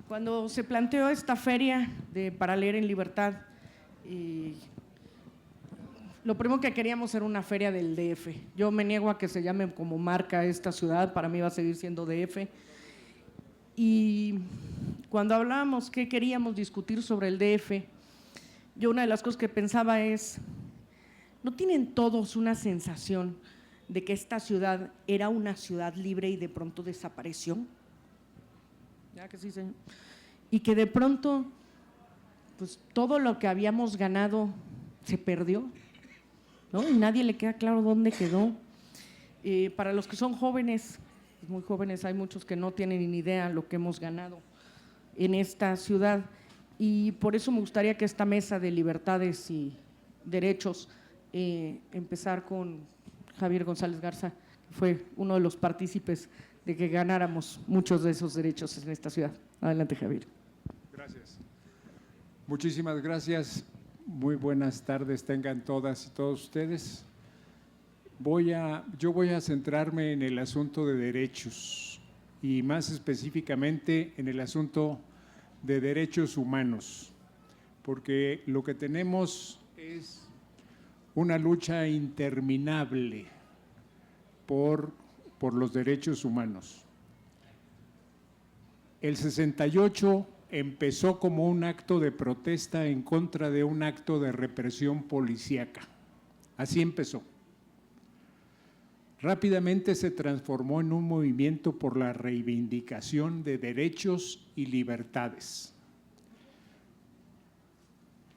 Cuando se planteó esta feria para leer en libertad, lo primero que queríamos era una feria del DF. Yo me niego a que se llame como marca esta ciudad, para mí va a seguir siendo DF. Y cuando hablábamos qué queríamos discutir sobre el DF, yo una de las cosas que pensaba es, ¿no tienen todos una sensación de que esta ciudad era una ciudad libre y de pronto desapareció? ¿Ya que sí, señor? Y que de pronto, pues todo lo que habíamos ganado se perdió, ¿no? Y nadie le queda claro dónde quedó. Para los que son jóvenes, muy jóvenes, hay muchos que no tienen ni idea lo que hemos ganado en esta ciudad, y por eso me gustaría que esta mesa de libertades y derechos, empezar con Javier González Garza, que fue uno de los partícipes de que ganáramos muchos de esos derechos en esta ciudad. Adelante, Javier. Gracias. Muchísimas gracias. Muy buenas tardes tengan todas y todos ustedes. Yo voy a centrarme en el asunto de derechos y más específicamente en el asunto de derechos humanos, porque lo que tenemos es una lucha interminable por los derechos humanos. El 68 empezó como un acto de protesta en contra de un acto de represión policíaca. Así empezó. Rápidamente se transformó en un movimiento por la reivindicación de derechos y libertades.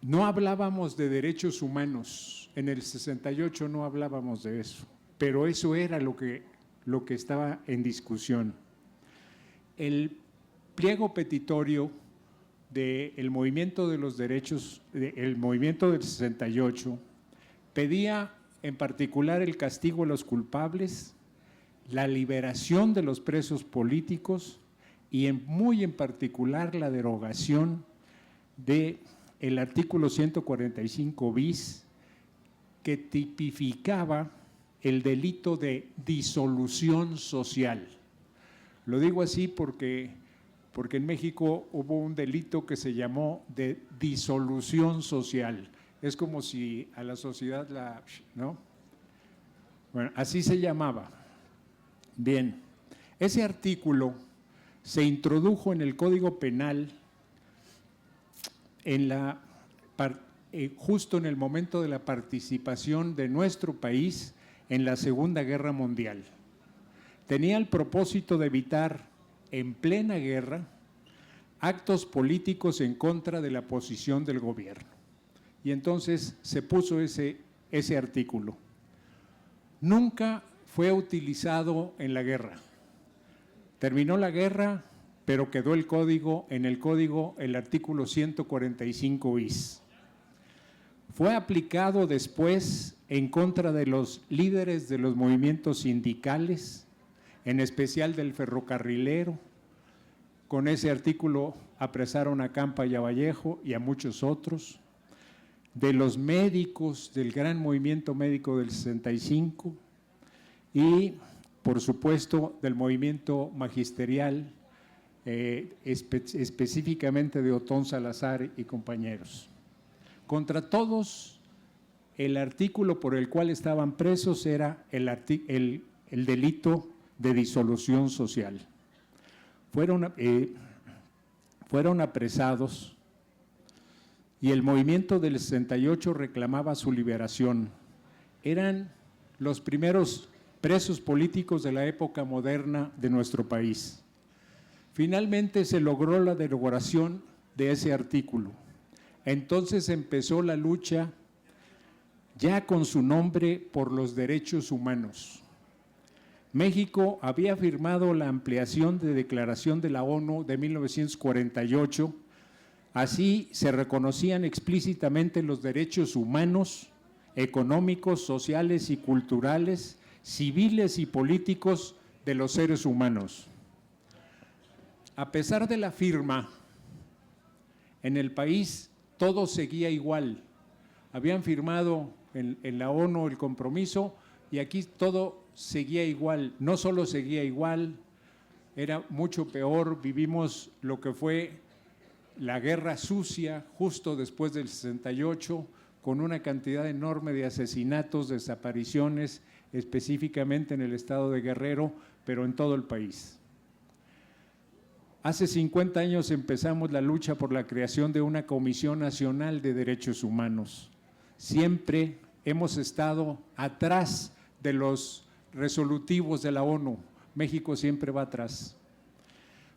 No hablábamos de derechos humanos, en el 68 no hablábamos de eso, pero eso era lo que estaba en discusión. El pliego petitorio del movimiento de los derechos, el movimiento del 68, pedía en particular el castigo a los culpables, la liberación de los presos políticos y muy en particular la derogación del artículo 145 bis, que tipificaba el delito de disolución social. Lo digo así porque en México hubo un delito que se llamó de disolución social. Es como si a la sociedad ¿no? Bueno, así se llamaba. Bien, ese artículo se introdujo en el Código Penal justo en el momento de la participación de nuestro país en la Segunda Guerra Mundial. Tenía el propósito de evitar en plena guerra actos políticos en contra de la posición del gobierno. Y entonces se puso ese artículo. Nunca fue utilizado en la guerra. Terminó la guerra, pero quedó en el código el artículo 145 bis. Fue aplicado después en contra de los líderes de los movimientos sindicales, en especial del ferrocarrilero. Con ese artículo apresaron a Campa y a Vallejo y a muchos otros. De los médicos, del gran movimiento médico del 65 y, por supuesto, del movimiento magisterial, específicamente de Otón Salazar y compañeros. Contra todos, el artículo por el cual estaban presos era el delito de disolución social. Fueron apresados y el movimiento del 68 reclamaba su liberación. Eran los primeros presos políticos de la época moderna de nuestro país. Finalmente se logró la derogación de ese artículo. Entonces empezó la lucha, ya con su nombre, por los derechos humanos. México había firmado la ampliación de Declaración de la ONU de 1948. Así se reconocían explícitamente los derechos humanos, económicos, sociales y culturales, civiles y políticos de los seres humanos. A pesar de la firma, en el país todo seguía igual. Habían firmado en la ONU el compromiso y aquí todo seguía igual. No solo seguía igual, era mucho peor. Vivimos lo que fue la guerra sucia justo después del 68, con una cantidad enorme de asesinatos, desapariciones, específicamente en el estado de Guerrero, pero en todo el país. Hace 50 años empezamos la lucha por la creación de una Comisión Nacional de Derechos Humanos. Siempre hemos estado atrás de los resolutivos de la ONU. México siempre va atrás.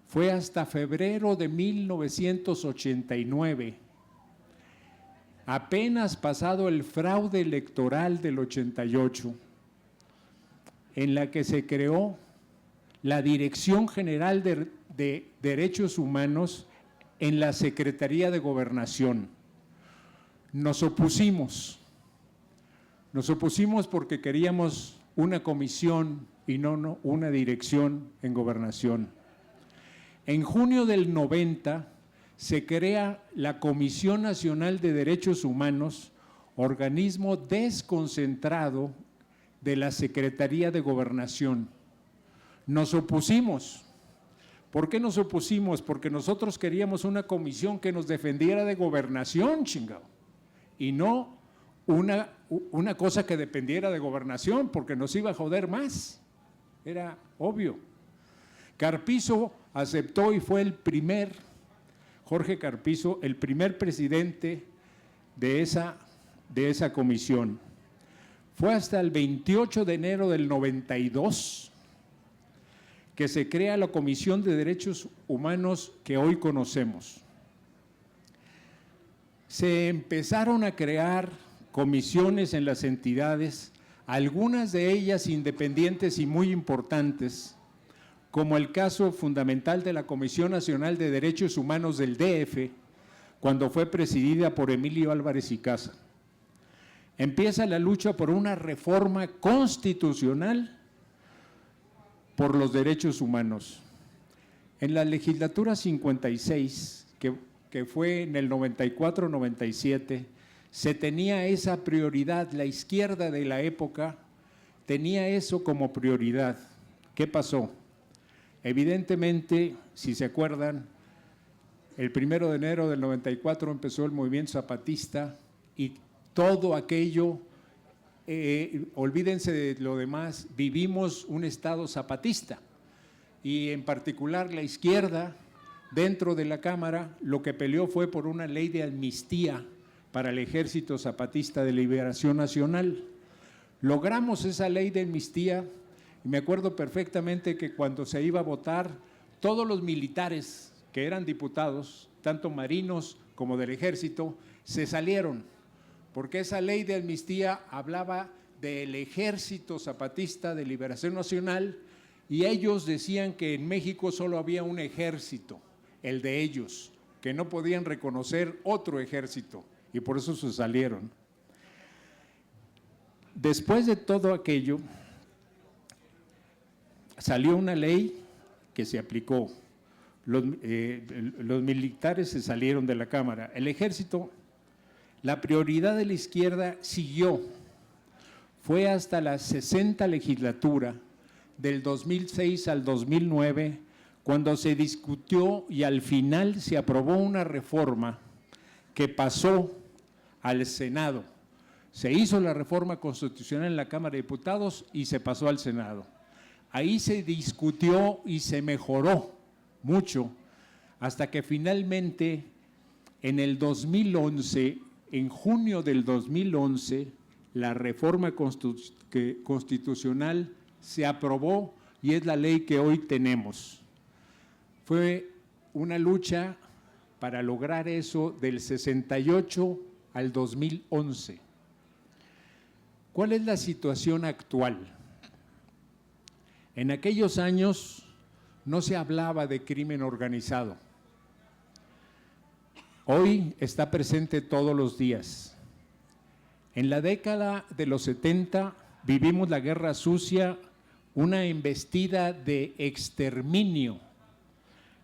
Fue hasta febrero de 1989, apenas pasado el fraude electoral del 88, en la que se creó la Dirección General de Derechos Humanos en la Secretaría de Gobernación. Nos opusimos porque queríamos una comisión y no una dirección en Gobernación. En junio del 90 se crea la Comisión Nacional de Derechos Humanos, organismo desconcentrado de la Secretaría de Gobernación. Nos opusimos. ¿Por qué nos opusimos? Porque nosotros queríamos una comisión que nos defendiera de gobernación, chingado, y no una cosa que dependiera de gobernación, porque nos iba a joder más. Era obvio. Carpizo aceptó y fue Jorge Carpizo, el primer presidente de esa comisión. Fue hasta el 28 de enero del 92 que se crea la Comisión de Derechos Humanos que hoy conocemos. Se empezaron a crear comisiones en las entidades, algunas de ellas independientes y muy importantes, como el caso fundamental de la Comisión Nacional de Derechos Humanos del DF, cuando fue presidida por Emilio Álvarez y Casa. Empieza la lucha por una reforma constitucional por los derechos humanos. En la legislatura 56, que fue en el 94-97, se tenía esa prioridad. La izquierda de la época tenía eso como prioridad. ¿Qué pasó? Evidentemente, si se acuerdan, el 1 de enero del 94 empezó el movimiento zapatista y todo aquello, olvídense de lo demás, vivimos un estado zapatista y en particular la izquierda dentro de la Cámara lo que peleó fue por una ley de amnistía para el Ejército Zapatista de Liberación Nacional. Logramos esa ley de amnistía y me acuerdo perfectamente que cuando se iba a votar, todos los militares que eran diputados, tanto marinos como del Ejército, se salieron, porque esa ley de amnistía hablaba del Ejército Zapatista de Liberación Nacional y ellos decían que en México solo había un ejército, el de ellos, que no podían reconocer otro ejército y por eso se salieron. Después de todo aquello, salió una ley que se aplicó. Los militares se salieron de la Cámara. El Ejército, la prioridad de la izquierda siguió. Fue hasta la 60 legislatura, del 2006 al 2009, cuando se discutió y al final se aprobó una reforma que pasó al Senado. Se hizo la reforma constitucional en la Cámara de Diputados y se pasó al Senado. Ahí se discutió y se mejoró mucho, hasta que finalmente en el 2011, en junio del 2011, la reforma constitucional se aprobó y es la ley que hoy tenemos. Fue una lucha para lograr eso del 68 al 2011. ¿Cuál es la situación actual? En aquellos años no se hablaba de crimen organizado. Hoy está presente todos los días. En la década de los 70 vivimos la guerra sucia, una embestida de exterminio,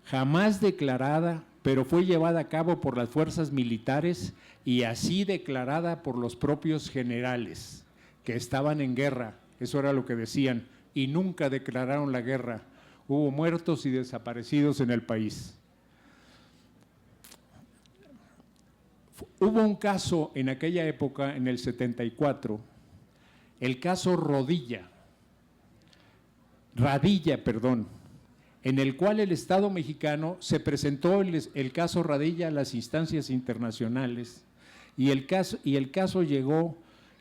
jamás declarada, pero fue llevada a cabo por las fuerzas militares y así declarada por los propios generales que estaban en guerra. Eso era lo que decían, y nunca declararon la guerra. hubo muertos y desaparecidos en el país. Hubo un caso en aquella época, en el 74, el caso Radilla, en el cual el Estado mexicano se presentó el caso Radilla a las instancias internacionales y el caso llegó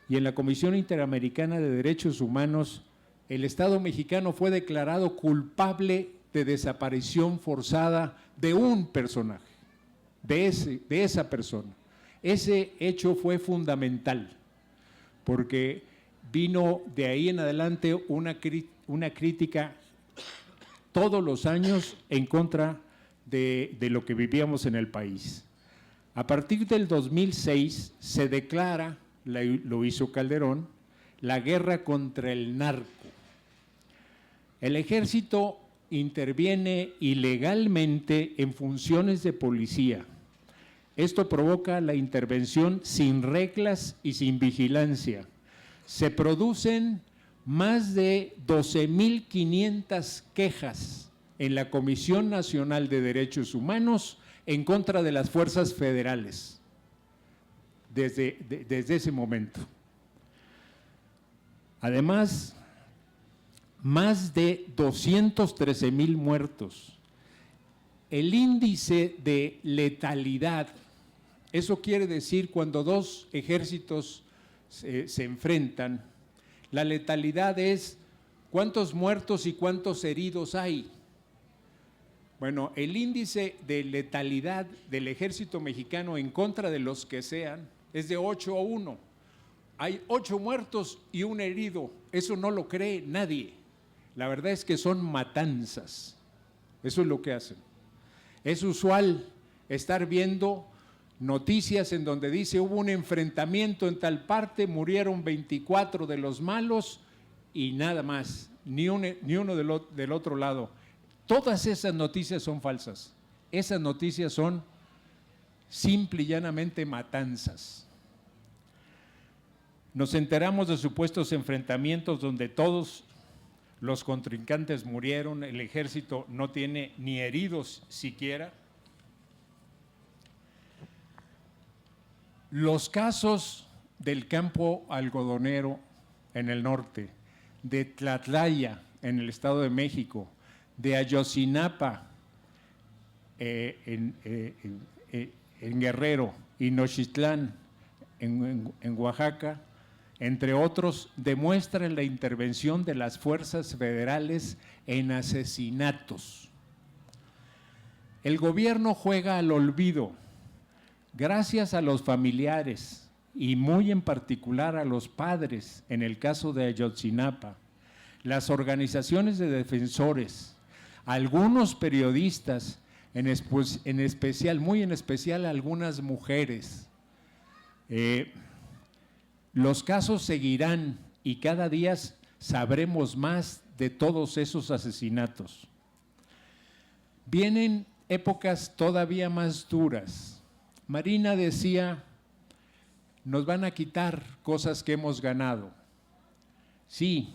y en la Comisión Interamericana de Derechos Humanos el Estado mexicano fue declarado culpable de desaparición forzada de un personaje, de esa persona. Ese hecho fue fundamental porque vino de ahí en adelante una crítica todos los años en contra de lo que vivíamos en el país. A partir del 2006 se declara, lo hizo Calderón, la guerra contra el narco. El ejército interviene ilegalmente en funciones de policía. Esto provoca la intervención sin reglas y sin vigilancia. Se producen más de 12.500 quejas en la Comisión Nacional de Derechos Humanos en contra de las fuerzas federales desde ese momento. Además, más de 213,000 muertos. El índice de letalidad, eso quiere decir cuando dos ejércitos se enfrentan, la letalidad es cuántos muertos y cuántos heridos hay. Bueno, el índice de letalidad del ejército mexicano en contra de los que sean es de 8-1. Hay 8 muertos y 1 herido. Eso no lo cree nadie. La verdad es que son matanzas. Eso es lo que hacen. Es usual estar viendo noticias en donde dice hubo un enfrentamiento en tal parte, murieron 24 de los malos y nada más, ni uno del otro lado. Todas esas noticias son falsas. Esas noticias son simple y llanamente matanzas. Nos enteramos de supuestos enfrentamientos donde todos los contrincantes murieron, el ejército no tiene ni heridos siquiera. Los casos del campo algodonero en el norte, de Tlatlaya en el Estado de México, de Ayotzinapa en Guerrero y Nochitlán en Oaxaca, entre otros, demuestran la intervención de las fuerzas federales en asesinatos. El gobierno juega al olvido. Gracias a los familiares y muy en particular a los padres, en el caso de Ayotzinapa, las organizaciones de defensores, algunos periodistas, muy en especial algunas mujeres. Los casos seguirán y cada día sabremos más de todos esos asesinatos. Vienen épocas todavía más duras. Marina decía, nos van a quitar cosas que hemos ganado. Sí,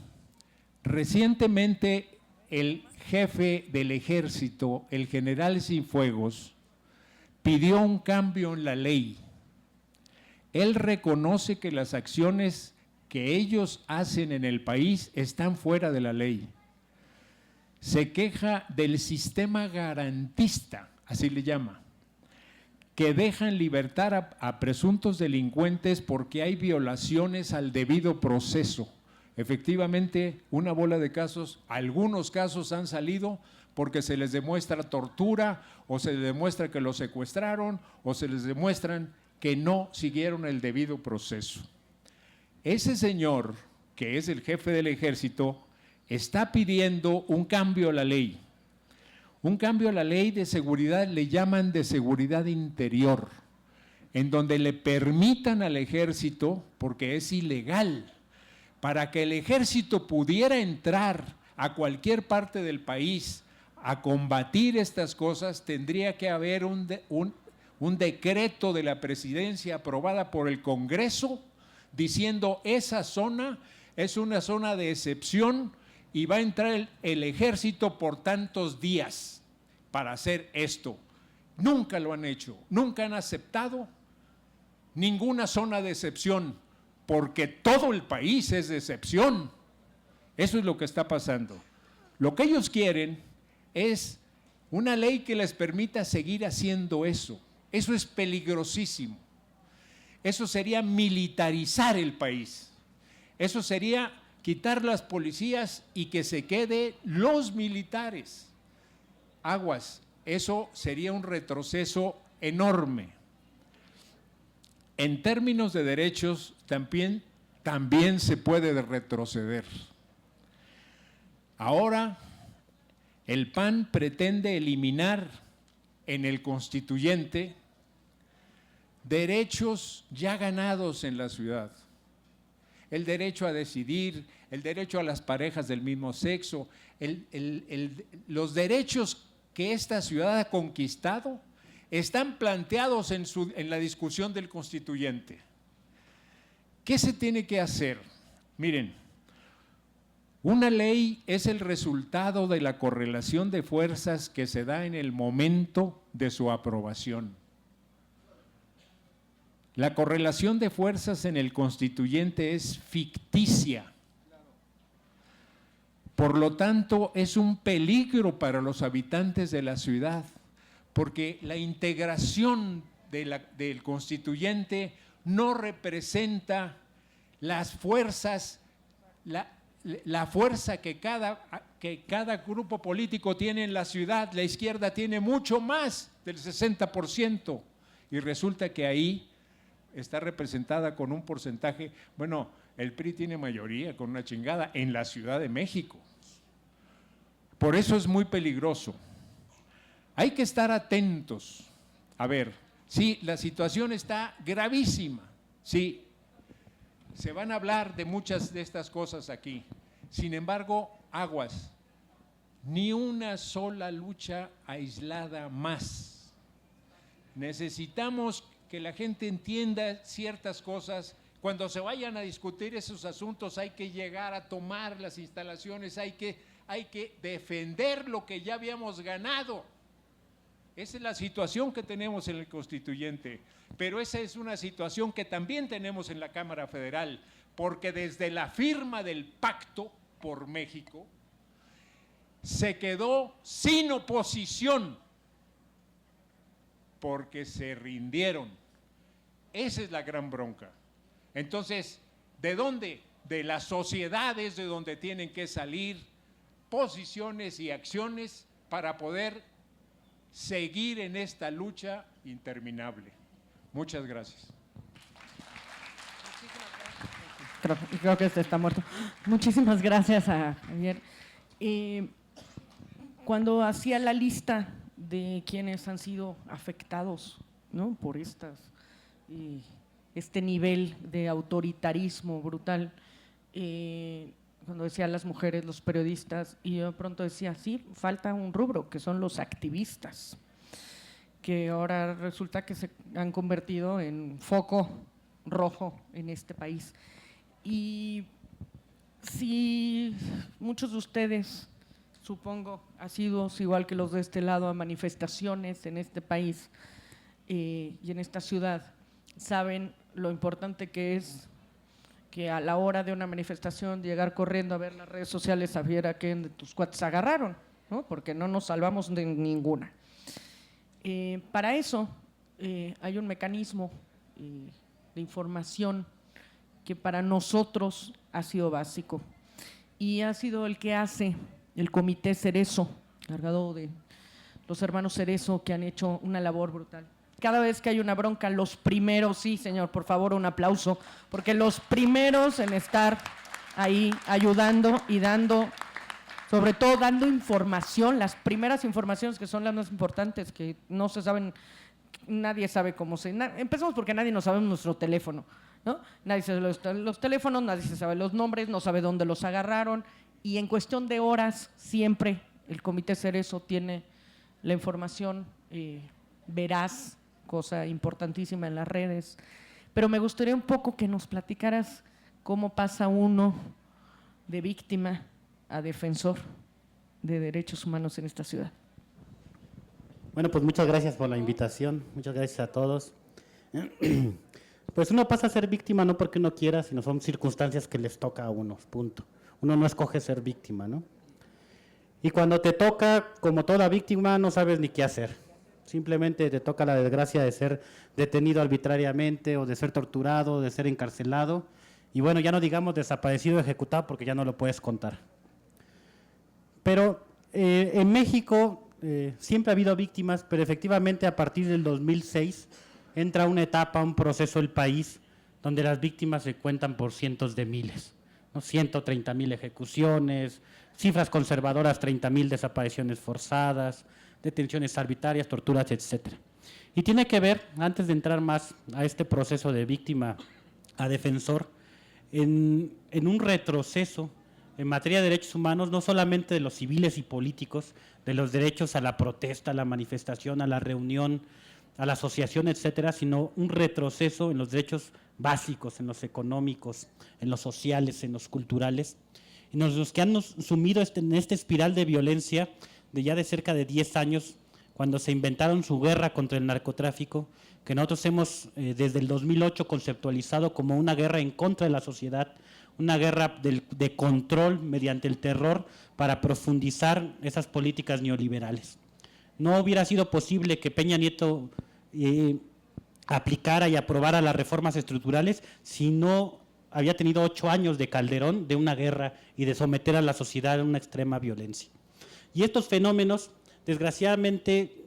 recientemente el jefe del ejército, el general Cienfuegos, pidió un cambio en la ley. Él reconoce que las acciones que ellos hacen en el país están fuera de la ley. Se queja del sistema garantista, así le llama, que dejan libertad a presuntos delincuentes porque hay violaciones al debido proceso. Efectivamente, una bola de casos, algunos casos han salido porque se les demuestra tortura o se les demuestra que los secuestraron o se les demuestran que no siguieron el debido proceso. Ese señor, que es el jefe del ejército, está pidiendo un cambio a la ley. Un cambio a la ley de seguridad, le llaman de seguridad interior, en donde le permitan al ejército, porque es ilegal, para que el ejército pudiera entrar a cualquier parte del país a combatir estas cosas, tendría que haber un decreto de la presidencia aprobada por el Congreso diciendo esa zona es una zona de excepción y va a entrar el ejército por tantos días para hacer esto. Nunca lo han hecho, nunca han aceptado ninguna zona de excepción, porque todo el país es de excepción. Eso es lo que está pasando. Lo que ellos quieren es una ley que les permita seguir haciendo eso. Eso es peligrosísimo. Eso sería militarizar el país. Eso sería quitar las policías y que se quede los militares. Aguas, eso sería un retroceso enorme. En términos de derechos, también se puede retroceder. Ahora, el PAN pretende eliminar en el constituyente derechos ya ganados en la ciudad. El derecho a decidir, el derecho a las parejas del mismo sexo, los derechos que esta ciudad ha conquistado están planteados en la discusión del constituyente. ¿Qué se tiene que hacer? Miren, una ley es el resultado de la correlación de fuerzas que se da en el momento de su aprobación. La correlación de fuerzas en el constituyente es ficticia. Por lo tanto, es un peligro para los habitantes de la ciudad, porque la integración del constituyente no representa las fuerzas, la fuerza que cada grupo político tiene en la ciudad. La izquierda tiene mucho más del 60%, y resulta que ahí está representada con un porcentaje, bueno, el PRI tiene mayoría con una chingada en la Ciudad de México. Por eso es muy peligroso. Hay que estar atentos. A ver, sí, la situación está gravísima, sí, se van a hablar de muchas de estas cosas aquí. Sin embargo, aguas, ni una sola lucha aislada más. Necesitamos que la gente entienda ciertas cosas. Cuando se vayan a discutir esos asuntos hay que llegar a tomar las instalaciones, hay que defender lo que ya habíamos ganado. Esa es la situación que tenemos en el constituyente, pero esa es una situación que también tenemos en la Cámara Federal, porque desde la firma del Pacto por México se quedó sin oposición, porque se rindieron. Esa es la gran bronca. Entonces, ¿de dónde? De las sociedades de donde tienen que salir posiciones y acciones para poder seguir en esta lucha interminable. Muchas gracias. Creo que este está muerto. Muchísimas gracias a Javier. Cuando hacía la lista de quienes han sido afectados, ¿no?, por este nivel de autoritarismo brutal, cuando decía las mujeres, los periodistas, y yo de pronto decía, sí, falta un rubro, que son los activistas, que ahora resulta que se han convertido en foco rojo en este país. Y si muchos de ustedes, supongo, asiduos, igual que los de este lado, a manifestaciones en este país y en esta ciudad, saben lo importante que es que a la hora de una manifestación llegar corriendo a ver las redes sociales a ver a quién de tus cuates agarraron, ¿no?, porque no nos salvamos de ninguna. Para eso hay un mecanismo de información que para nosotros ha sido básico y ha sido el que hace el Comité Cerezo, cargado de los hermanos Cerezo, que han hecho una labor brutal. Cada vez que hay una bronca, los primeros, sí, señor, por favor, un aplauso, porque los primeros en estar ahí ayudando y dando, sobre todo dando información, las primeras informaciones que son las más importantes, que no se saben, nadie sabe cómo se… Empezamos porque nadie nos sabe nuestro teléfono, ¿no? Nadie sabe los teléfonos, nadie se sabe los nombres, no sabe dónde los agarraron, y en cuestión de horas siempre el Comité Cerezo tiene la información veraz, cosa importantísima en las redes. Pero me gustaría un poco que nos platicaras cómo pasa uno de víctima a defensor de derechos humanos en esta ciudad? Bueno, pues muchas gracias por la invitación, muchas gracias a todos. Pues uno pasa a ser víctima no porque uno quiera, sino son circunstancias que les toca a uno, punto. Uno no escoge ser víctima, ¿no? Y cuando te toca, como toda víctima, no sabes ni qué hacer. Simplemente te toca la desgracia de ser detenido arbitrariamente o de ser torturado, de ser encarcelado. Y bueno, ya no digamos desaparecido o ejecutado porque ya no lo puedes contar. Pero en México siempre ha habido víctimas, pero efectivamente a partir del 2006 entra una etapa, un proceso del país donde las víctimas se cuentan por cientos de miles, ¿no? 130,000 ejecuciones, cifras conservadoras, 30,000 desapariciones forzadas, detenciones arbitrarias, torturas, etcétera. Y tiene que ver, antes de entrar más a este proceso de víctima a defensor, en un retroceso en materia de derechos humanos, no solamente de los civiles y políticos, de los derechos a la protesta, a la manifestación, a la reunión, a la asociación, etcétera, sino un retroceso en los derechos básicos, en los económicos, en los sociales, en los culturales, y los que han sumido en esta espiral de violencia de ya de cerca de 10 años, cuando se inventaron su guerra contra el narcotráfico, que nosotros hemos desde el 2008 conceptualizado como una guerra en contra de la sociedad, una guerra de control mediante el terror para profundizar esas políticas neoliberales. No hubiera sido posible que Peña Nieto aplicara y aprobara las reformas estructurales si no había tenido 8 años de Calderón, de una guerra y de someter a la sociedad a una extrema violencia. Y estos fenómenos, desgraciadamente,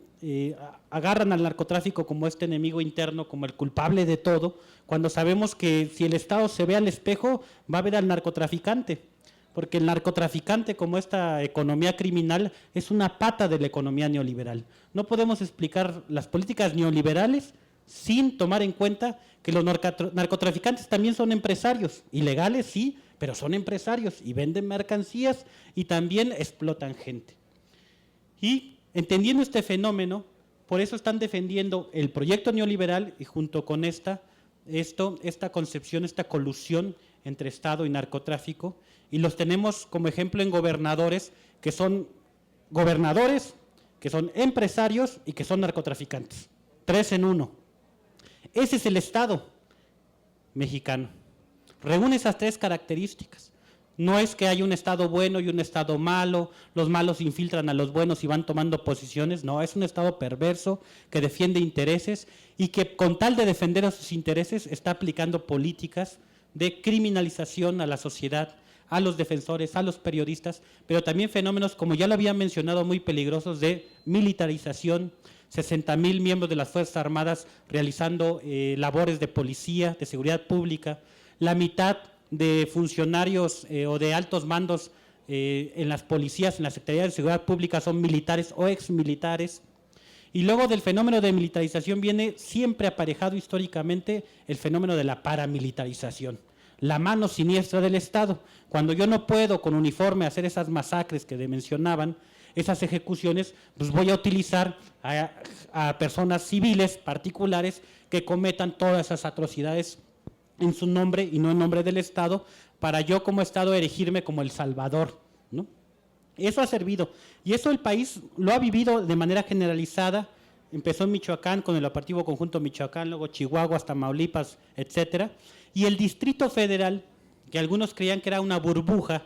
agarran al narcotráfico como este enemigo interno, como el culpable de todo, cuando sabemos que si el Estado se ve al espejo, va a ver al narcotraficante, porque el narcotraficante, como esta economía criminal, es una pata de la economía neoliberal. No podemos explicar las políticas neoliberales sin tomar en cuenta que los narcotraficantes también son empresarios, ilegales sí, pero son empresarios y venden mercancías y también explotan gente. Y entendiendo este fenómeno, por eso están defendiendo el proyecto neoliberal y junto con esta concepción, esta colusión entre Estado y narcotráfico, y los tenemos como ejemplo en gobernadores, que son empresarios y que son narcotraficantes. 3 en 1. Ese es el Estado mexicano. Reúne esas 3 características. No es que haya un Estado bueno y un Estado malo, los malos infiltran a los buenos y van tomando posiciones, no, es un Estado perverso que defiende intereses y que con tal de defender a sus intereses está aplicando políticas de criminalización a la sociedad, a los defensores, a los periodistas, pero también fenómenos, como ya lo había mencionado, muy peligrosos de militarización, 60,000 miembros de las Fuerzas Armadas realizando labores de policía, de seguridad pública, la mitad de funcionarios o de altos mandos en las policías, en la Secretaría de Seguridad Pública son militares o exmilitares. Y luego del fenómeno de militarización viene siempre aparejado históricamente el fenómeno de la paramilitarización, la mano siniestra del Estado. Cuando yo no puedo con uniforme hacer esas masacres que mencionaban, esas ejecuciones, pues voy a utilizar a personas civiles particulares que cometan todas esas atrocidades en su nombre y no en nombre del Estado, para yo como Estado erigirme como el salvador, ¿no? Eso ha servido, y eso el país lo ha vivido de manera generalizada. Empezó en Michoacán con el Operativo Conjunto Michoacán, luego Chihuahua, hasta Tamaulipas, etcétera, y el Distrito Federal, que algunos creían que era una burbuja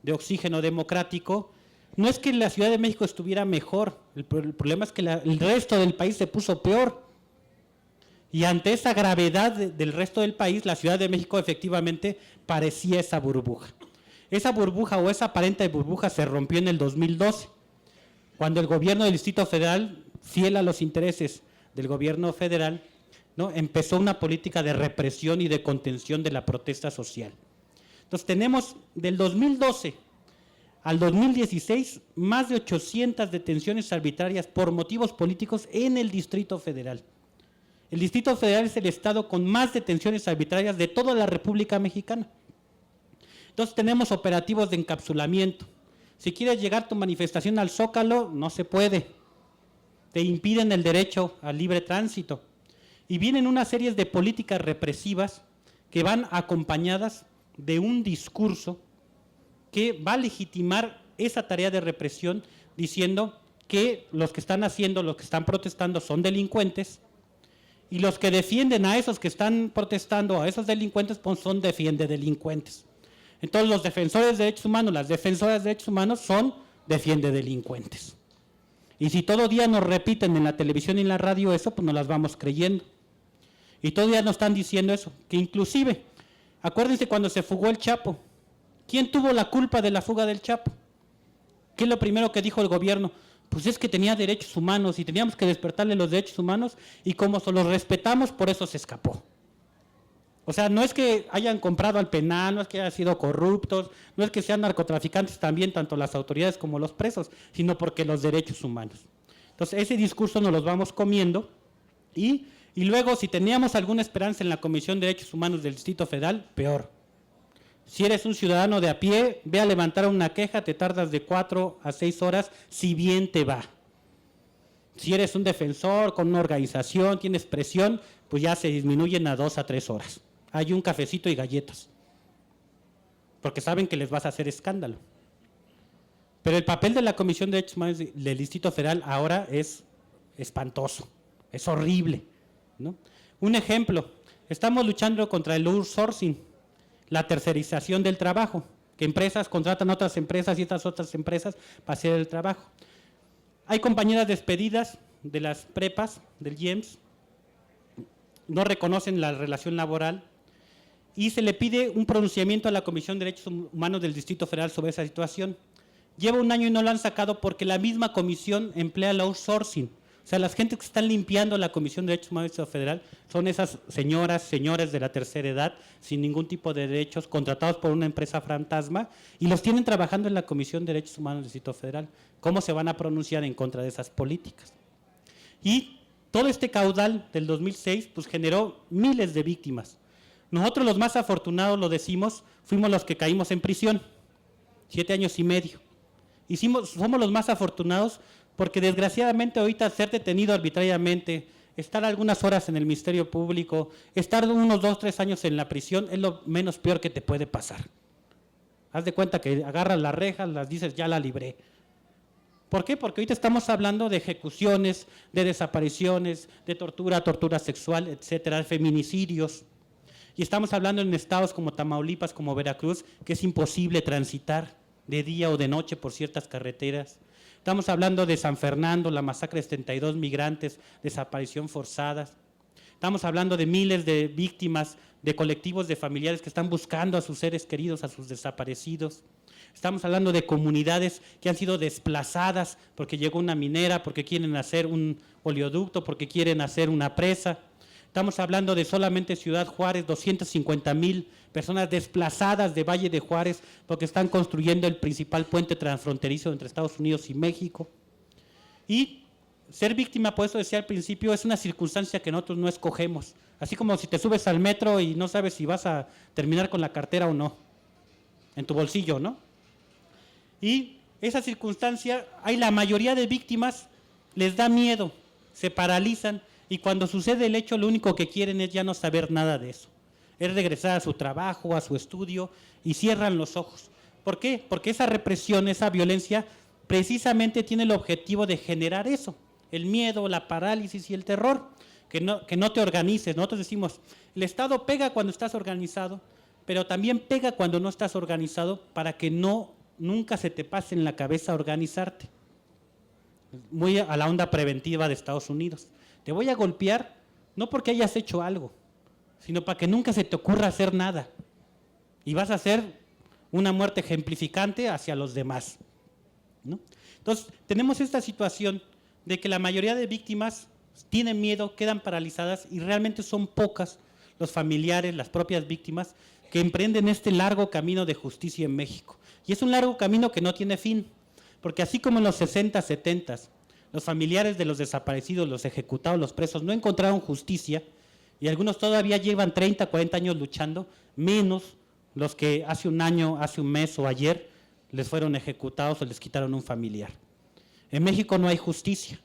de oxígeno democrático, no es que la Ciudad de México estuviera mejor, el problema es que el resto del país se puso peor. Y ante esa gravedad del resto del país, la Ciudad de México efectivamente parecía esa burbuja. Esa burbuja o esa aparente burbuja se rompió en el 2012, cuando el gobierno del Distrito Federal, fiel a los intereses del gobierno federal, ¿no?, empezó una política de represión y de contención de la protesta social. Entonces tenemos del 2012 al 2016 más de 800 detenciones arbitrarias por motivos políticos en el Distrito Federal. El Distrito Federal es el estado con más detenciones arbitrarias de toda la República Mexicana. Entonces tenemos operativos de encapsulamiento. Si quieres llegar tu manifestación al Zócalo, no se puede. Te impiden el derecho al libre tránsito. Y vienen una serie de políticas represivas que van acompañadas de un discurso que va a legitimar esa tarea de represión diciendo que los que están haciendo, los que están protestando son delincuentes y los que defienden a esos que están protestando, a esos delincuentes, pues son delincuentes. Entonces los defensores de derechos humanos, las defensoras de derechos humanos son delincuentes. Y si todo día nos repiten en la televisión y en la radio eso, pues nos las vamos creyendo. Y todo día nos están diciendo eso, que inclusive, acuérdense cuando se fugó el Chapo, ¿quién tuvo la culpa de la fuga del Chapo? ¿Qué es lo primero que dijo el gobierno? Pues es que tenía derechos humanos y teníamos que despertarle los derechos humanos y como se los respetamos, por eso se escapó. O sea, no es que hayan comprado al penal, no es que hayan sido corruptos, no es que sean narcotraficantes también, tanto las autoridades como los presos, sino porque los derechos humanos. Entonces, ese discurso nos los vamos comiendo y luego, si teníamos alguna esperanza en la Comisión de Derechos Humanos del Distrito Federal, peor. Si eres un ciudadano de a pie, ve a levantar una queja, te tardas de 4 a 6 horas, si bien te va. Si eres un defensor con una organización, tienes presión, pues ya se disminuyen a 2 a 3 horas. Hay un cafecito y galletas, porque saben que les vas a hacer escándalo. Pero el papel de la Comisión de Derechos Humanos del Distrito Federal ahora es espantoso, es horrible, ¿no? Un ejemplo, estamos luchando contra el outsourcing, la tercerización del trabajo, que empresas contratan a otras empresas y estas otras empresas para hacer el trabajo. Hay compañeras despedidas de las prepas, del IEMS, no reconocen la relación laboral y se le pide un pronunciamiento a la Comisión de Derechos Humanos del Distrito Federal sobre esa situación. Lleva un año y no lo han sacado porque la misma comisión emplea el outsourcing. O sea, las gentes que están limpiando la Comisión de Derechos Humanos del Distrito Federal son esas señoras, señores de la tercera edad, sin ningún tipo de derechos, contratados por una empresa fantasma, y los tienen trabajando en la Comisión de Derechos Humanos del Distrito Federal. ¿Cómo se van a pronunciar en contra de esas políticas? Y todo este caudal del 2006 pues generó miles de víctimas. Nosotros los más afortunados, lo decimos, fuimos los que caímos en prisión, 7 años y medio. Somos los más afortunados porque desgraciadamente ahorita ser detenido arbitrariamente, estar algunas horas en el Ministerio Público, estar unos 2, 3 años en la prisión es lo menos peor que te puede pasar. Haz de cuenta que agarras las rejas, las dices, ya la libré. ¿Por qué? Porque ahorita estamos hablando de ejecuciones, de desapariciones, de tortura sexual, etcétera, de feminicidios. Y estamos hablando en estados como Tamaulipas, como Veracruz, que es imposible transitar de día o de noche por ciertas carreteras. Estamos hablando de San Fernando, la masacre de 72 migrantes, desaparición forzadas. Estamos hablando de miles de víctimas, de colectivos de familiares que están buscando a sus seres queridos, a sus desaparecidos. Estamos hablando de comunidades que han sido desplazadas porque llegó una minera, porque quieren hacer un oleoducto, porque quieren hacer una presa. Estamos hablando de solamente Ciudad Juárez, 250,000 personas desplazadas de Valle de Juárez porque están construyendo el principal puente transfronterizo entre Estados Unidos y México. Y ser víctima, por eso decía al principio, es una circunstancia que nosotros no escogemos. Así como si te subes al metro y no sabes si vas a terminar con la cartera o no, en tu bolsillo, ¿no? Y esa circunstancia, hay la mayoría de víctimas les da miedo, se paralizan y cuando sucede el hecho lo único que quieren es ya no saber nada de eso. Es regresar a su trabajo, a su estudio y cierran los ojos. ¿Por qué? Porque esa represión, esa violencia precisamente tiene el objetivo de generar eso, el miedo, la parálisis y el terror, que no te organices. Nosotros decimos, el Estado pega cuando estás organizado, pero también pega cuando no estás organizado para que nunca se te pase en la cabeza organizarte. Muy a la onda preventiva de Estados Unidos. Te voy a golpear no porque hayas hecho algo, sino para que nunca se te ocurra hacer nada. Y vas a hacer una muerte ejemplificante hacia los demás, ¿no? Entonces, tenemos esta situación de que la mayoría de víctimas tienen miedo, quedan paralizadas y realmente son pocas los familiares, las propias víctimas, que emprenden este largo camino de justicia en México. Y es un largo camino que no tiene fin, porque así como en los 60, 70, los familiares de los desaparecidos, los ejecutados, los presos, no encontraron justicia, y algunos todavía llevan 30, 40 años luchando, menos los que hace un año, hace un mes o ayer les fueron ejecutados o les quitaron un familiar. En México no hay justicia.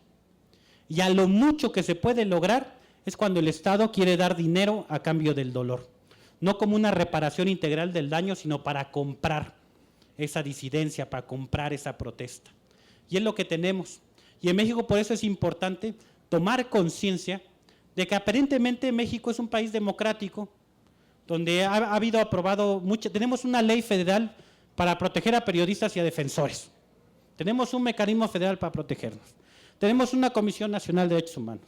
Y a lo mucho que se puede lograr es cuando el Estado quiere dar dinero a cambio del dolor. No como una reparación integral del daño, sino para comprar. esa disidencia, para comprar esa protesta. Y es lo que tenemos. Y en México por eso es importante tomar conciencia de que aparentemente México es un país democrático, donde ha habido aprobado tenemos una ley federal para proteger a periodistas y a defensores. Tenemos un mecanismo federal para protegernos. Tenemos una Comisión Nacional de Derechos Humanos.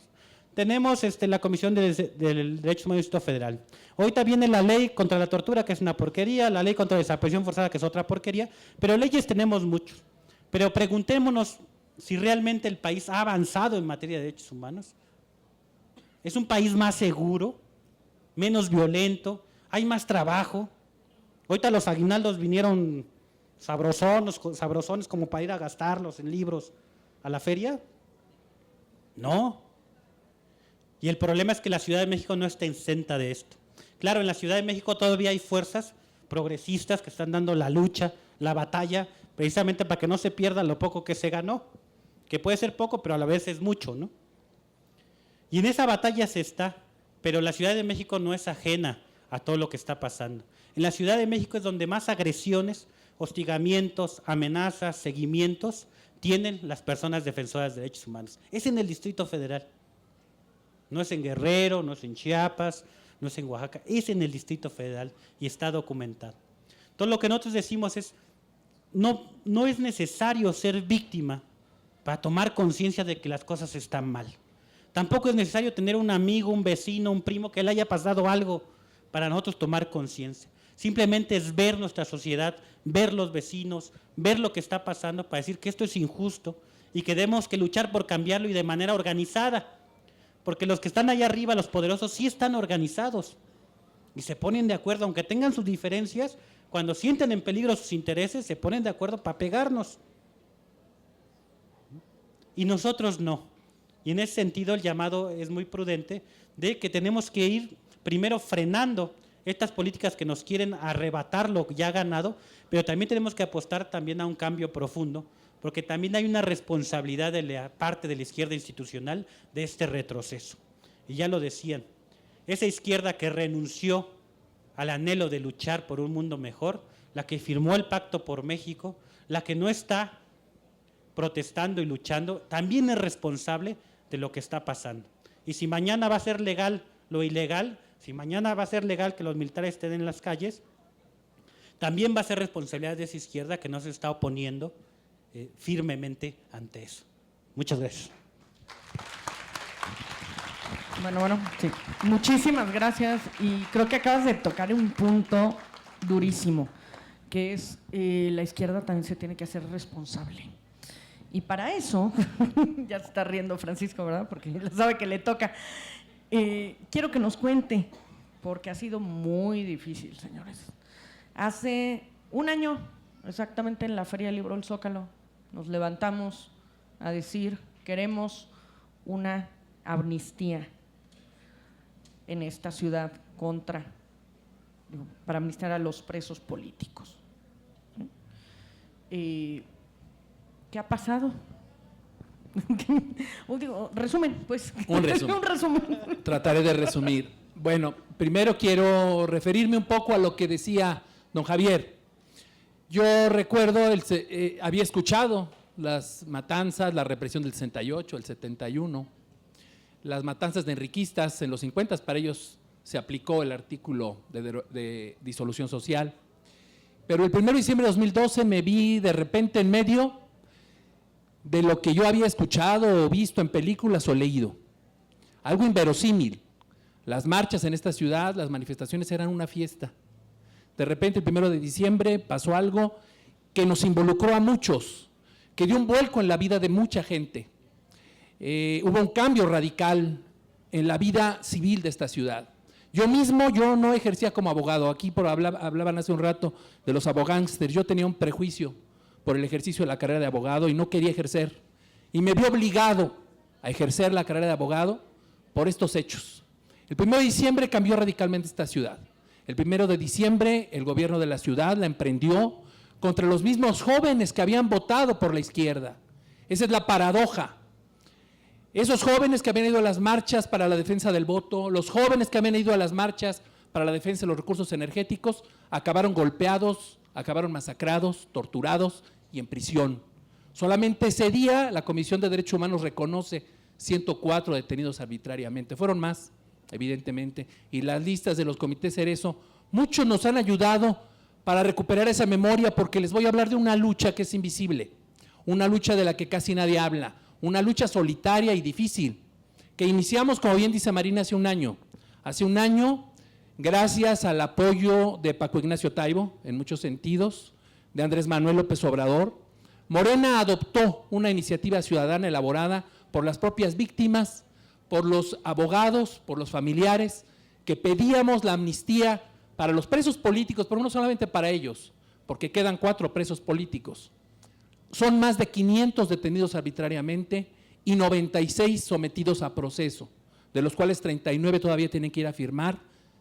Tenemos la Comisión de Derechos Humanos del Distrito Federal. Ahorita viene la ley contra la tortura, que es una porquería, la ley contra la desaparición forzada, que es otra porquería, pero leyes tenemos muchos. Pero preguntémonos si realmente el país ha avanzado en materia de derechos humanos. ¿Es un país más seguro, menos violento, hay más trabajo? Ahorita los aguinaldos vinieron sabrosones como para ir a gastarlos en libros a la feria. No. Y el problema es que la Ciudad de México no está exenta de esto. Claro, en la Ciudad de México todavía hay fuerzas progresistas que están dando la lucha, la batalla, precisamente para que no se pierda lo poco que se ganó, que puede ser poco, pero a la vez es mucho, ¿no? Y en esa batalla se está, pero la Ciudad de México no es ajena a todo lo que está pasando. En la Ciudad de México es donde más agresiones, hostigamientos, amenazas, seguimientos tienen las personas defensoras de derechos humanos. Es en el Distrito Federal. No es en Guerrero, no es en Chiapas, no es en Oaxaca, es en el Distrito Federal y está documentado. Entonces lo que nosotros decimos es, no es necesario ser víctima para tomar conciencia de que las cosas están mal. Tampoco es necesario tener un amigo, un vecino, un primo que le haya pasado algo para nosotros tomar conciencia. Simplemente es ver nuestra sociedad, ver los vecinos, ver lo que está pasando para decir que esto es injusto y que tenemos que luchar por cambiarlo y de manera organizada. Porque los que están allá arriba, los poderosos, sí están organizados y se ponen de acuerdo, aunque tengan sus diferencias, cuando sienten en peligro sus intereses, se ponen de acuerdo para pegarnos. Y nosotros no. Y en ese sentido el llamado es muy prudente de que tenemos que ir primero frenando estas políticas que nos quieren arrebatar lo ya ganado, pero también tenemos que apostar también a un cambio profundo, porque también hay una responsabilidad de la parte de la izquierda institucional de este retroceso. Y ya lo decían, esa izquierda que renunció al anhelo de luchar por un mundo mejor, la que firmó el Pacto por México, la que no está protestando y luchando, también es responsable de lo que está pasando. Y si mañana va a ser legal lo ilegal, si mañana va a ser legal que los militares estén en las calles, también va a ser responsabilidad de esa izquierda que no se está oponiendo firmemente ante eso. Muchas gracias. Bueno, sí. Muchísimas gracias y creo que acabas de tocar un punto durísimo, que es la izquierda también se tiene que hacer responsable. Y para eso, ya se está riendo Francisco, ¿verdad? Porque él sabe que le toca. Quiero que nos cuente, porque ha sido muy difícil, señores. Hace un año, exactamente en la Feria del Libro del Zócalo, nos levantamos a decir, queremos una amnistía en esta ciudad para amnistiar a los presos políticos. ¿Qué ha pasado? Resumen, pues. Un resumen. Un resumen. Trataré de resumir. Bueno, primero quiero referirme un poco a lo que decía don Javier. Yo recuerdo, había escuchado las matanzas, la represión del 68, el 71, las matanzas de enriquistas en los 50, para ellos se aplicó el artículo de disolución social. Pero el 1 de diciembre de 2012 me vi de repente en medio de lo que yo había escuchado o visto en películas o leído. Algo inverosímil. Las marchas en esta ciudad, las manifestaciones eran una fiesta. De repente el 1 de diciembre pasó algo que nos involucró a muchos, que dio un vuelco en la vida de mucha gente. Hubo un cambio radical en la vida civil de esta ciudad. Yo no ejercía como abogado. Aquí hablaban hace un rato de los abogángsters. Yo tenía un prejuicio por el ejercicio de la carrera de abogado y no quería ejercer. Y me vi obligado a ejercer la carrera de abogado por estos hechos. El 1 de diciembre cambió radicalmente esta ciudad. El 1 de diciembre el gobierno de la ciudad la emprendió contra los mismos jóvenes que habían votado por la izquierda. Esa es la paradoja. Esos jóvenes que habían ido a las marchas para la defensa del voto, los jóvenes que habían ido a las marchas para la defensa de los recursos energéticos, acabaron golpeados, acabaron masacrados, torturados y en prisión. Solamente ese día la Comisión de Derechos Humanos reconoce 104 detenidos arbitrariamente. Fueron más, evidentemente, y las listas de los comités Cerezo, muchos nos han ayudado para recuperar esa memoria, porque les voy a hablar de una lucha que es invisible, una lucha de la que casi nadie habla, una lucha solitaria y difícil, que iniciamos, como bien dice Marina, hace un año. Hace un año, gracias al apoyo de Paco Ignacio Taibo, en muchos sentidos, de Andrés Manuel López Obrador, Morena adoptó una iniciativa ciudadana elaborada por las propias víctimas, por los abogados, por los familiares, que pedíamos la amnistía para los presos políticos, pero no solamente para ellos, porque quedan 4 presos políticos. Son más de 500 detenidos arbitrariamente y 96 sometidos a proceso, de los cuales 39 todavía tienen que ir a firmar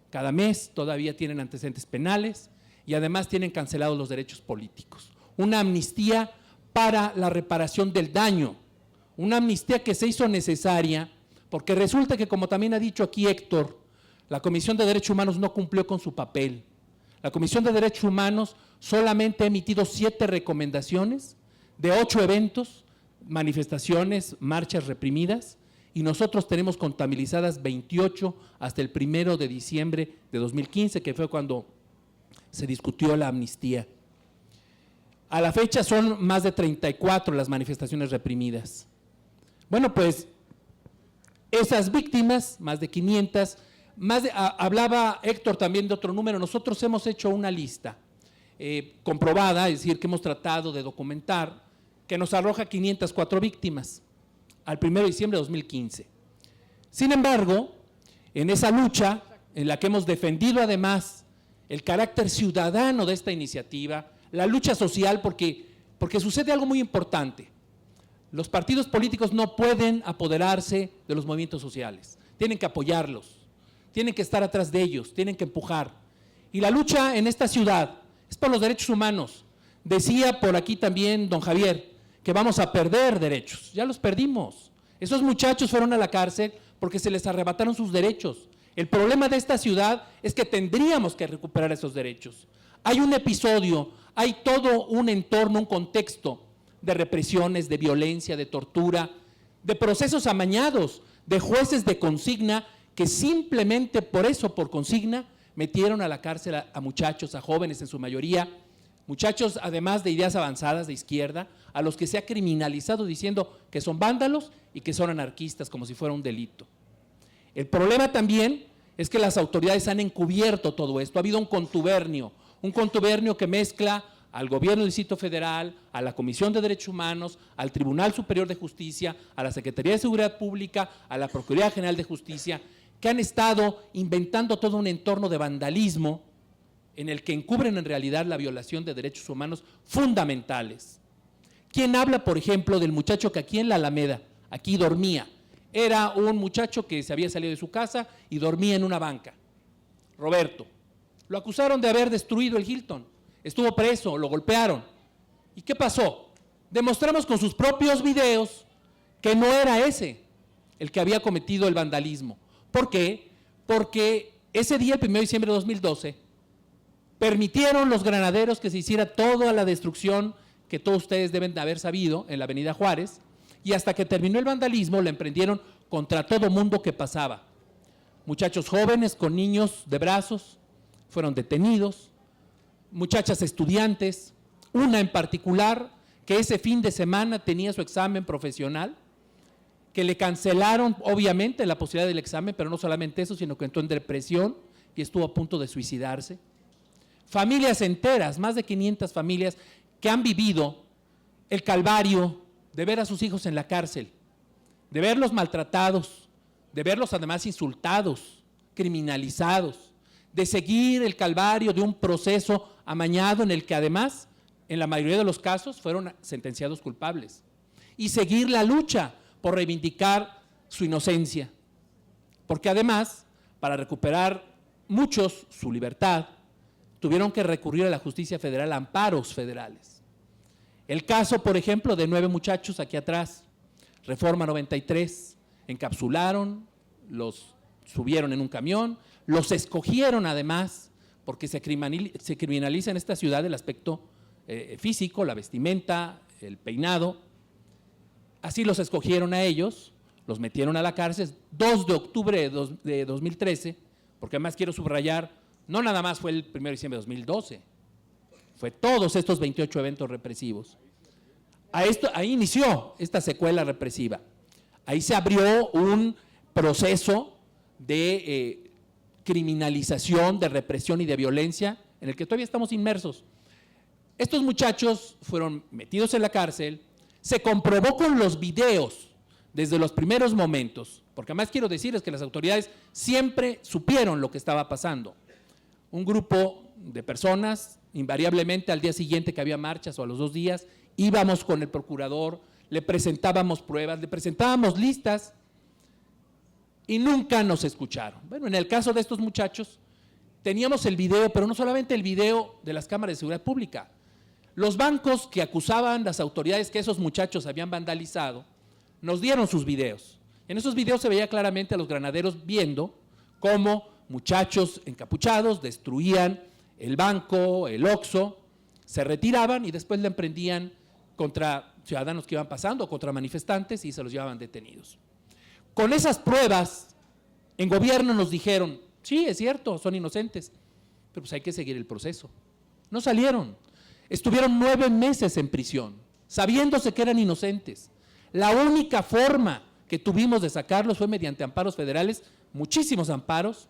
cada mes, todavía tienen antecedentes penales y además tienen cancelados los derechos políticos. Una amnistía para la reparación del daño, una amnistía que se hizo necesaria porque resulta que, como también ha dicho aquí Héctor, la Comisión de Derechos Humanos no cumplió con su papel. La Comisión de Derechos Humanos solamente ha emitido 7 recomendaciones de 8 eventos, manifestaciones, marchas reprimidas, y nosotros tenemos contabilizadas 28 hasta el 1 de diciembre de 2015, que fue cuando se discutió la amnistía. A la fecha son más de 34 las manifestaciones reprimidas. Bueno, pues esas víctimas, más de 500, hablaba Héctor también de otro número. Nosotros hemos hecho una lista comprobada, es decir, que hemos tratado de documentar, que nos arroja 504 víctimas al 1 de diciembre de 2015. Sin embargo, en esa lucha, en la que hemos defendido además el carácter ciudadano de esta iniciativa, la lucha social, porque sucede algo muy importante. Los partidos políticos no pueden apoderarse de los movimientos sociales, tienen que apoyarlos, tienen que estar atrás de ellos, tienen que empujar. Y la lucha en esta ciudad es por los derechos humanos. Decía por aquí también don Javier que vamos a perder derechos, ya los perdimos. Esos muchachos fueron a la cárcel porque se les arrebataron sus derechos. El problema de esta ciudad es que tendríamos que recuperar esos derechos. Hay un episodio, hay todo un entorno, un contexto de represiones, de violencia, de tortura, de procesos amañados, de jueces de consigna que simplemente por eso, por consigna, metieron a la cárcel a muchachos, a jóvenes en su mayoría, muchachos además de ideas avanzadas de izquierda, a los que se ha criminalizado diciendo que son vándalos y que son anarquistas, como si fuera un delito. El problema también es que las autoridades han encubierto todo esto. Ha habido un contubernio que mezcla al gobierno del Distrito Federal, a la Comisión de Derechos Humanos, al Tribunal Superior de Justicia, a la Secretaría de Seguridad Pública, a la Procuraduría General de Justicia, que han estado inventando todo un entorno de vandalismo en el que encubren en realidad la violación de derechos humanos fundamentales. ¿Quién habla, por ejemplo, del muchacho que aquí en la Alameda, aquí dormía? Era un muchacho que se había salido de su casa y dormía en una banca, Roberto. Lo acusaron de haber destruido el Hilton, estuvo preso, lo golpearon. ¿Y qué pasó? Demostramos con sus propios videos que no era ese el que había cometido el vandalismo. ¿Por qué? Porque ese día, el 1 de diciembre de 2012, permitieron los granaderos que se hiciera toda la destrucción que todos ustedes deben de haber sabido en la Avenida Juárez, y hasta que terminó el vandalismo la emprendieron contra todo mundo que pasaba. Muchachos jóvenes con niños de brazos fueron detenidos, muchachas estudiantes, una en particular que ese fin de semana tenía su examen profesional, que le cancelaron obviamente la posibilidad del examen, pero no solamente eso, sino que entró en depresión y estuvo a punto de suicidarse. Familias enteras, más de 500 familias que han vivido el calvario de ver a sus hijos en la cárcel, de verlos maltratados, de verlos además insultados, criminalizados, de seguir el calvario de un proceso amañado en el que además, en la mayoría de los casos, fueron sentenciados culpables, y seguir la lucha por reivindicar su inocencia, porque además, para recuperar muchos su libertad, tuvieron que recurrir a la justicia federal a amparos federales. El caso, por ejemplo, de 9 muchachos aquí atrás, Reforma 93, encapsularon, los subieron en un camión, los escogieron además porque se criminaliza en esta ciudad el aspecto físico, la vestimenta, el peinado. Así los escogieron a ellos, los metieron a la cárcel, 2 de octubre de 2013, porque además quiero subrayar, no nada más fue el 1 de diciembre de 2012, fue todos estos 28 eventos represivos. Ahí inició esta secuela represiva. Ahí se abrió un proceso de criminalización, de represión y de violencia en el que todavía estamos inmersos. Estos muchachos fueron metidos en la cárcel, se comprobó con los videos desde los primeros momentos, porque además quiero decirles que las autoridades siempre supieron lo que estaba pasando. Un grupo de personas, invariablemente al día siguiente que había marchas o a los 2 días, íbamos con el procurador, le presentábamos pruebas, le presentábamos listas y nunca nos escucharon. Bueno, en el caso de estos muchachos teníamos el video, pero no solamente el video de las cámaras de seguridad pública. Los bancos que acusaban las autoridades que esos muchachos habían vandalizado, nos dieron sus videos. En esos videos se veía claramente a los granaderos viendo cómo muchachos encapuchados destruían el banco, el Oxxo, se retiraban y después le emprendían contra ciudadanos que iban pasando, contra manifestantes y se los llevaban detenidos. Con esas pruebas, en gobierno nos dijeron, sí, es cierto, son inocentes, pero pues hay que seguir el proceso. No salieron, estuvieron 9 meses en prisión, sabiéndose que eran inocentes. La única forma que tuvimos de sacarlos fue mediante amparos federales, muchísimos amparos,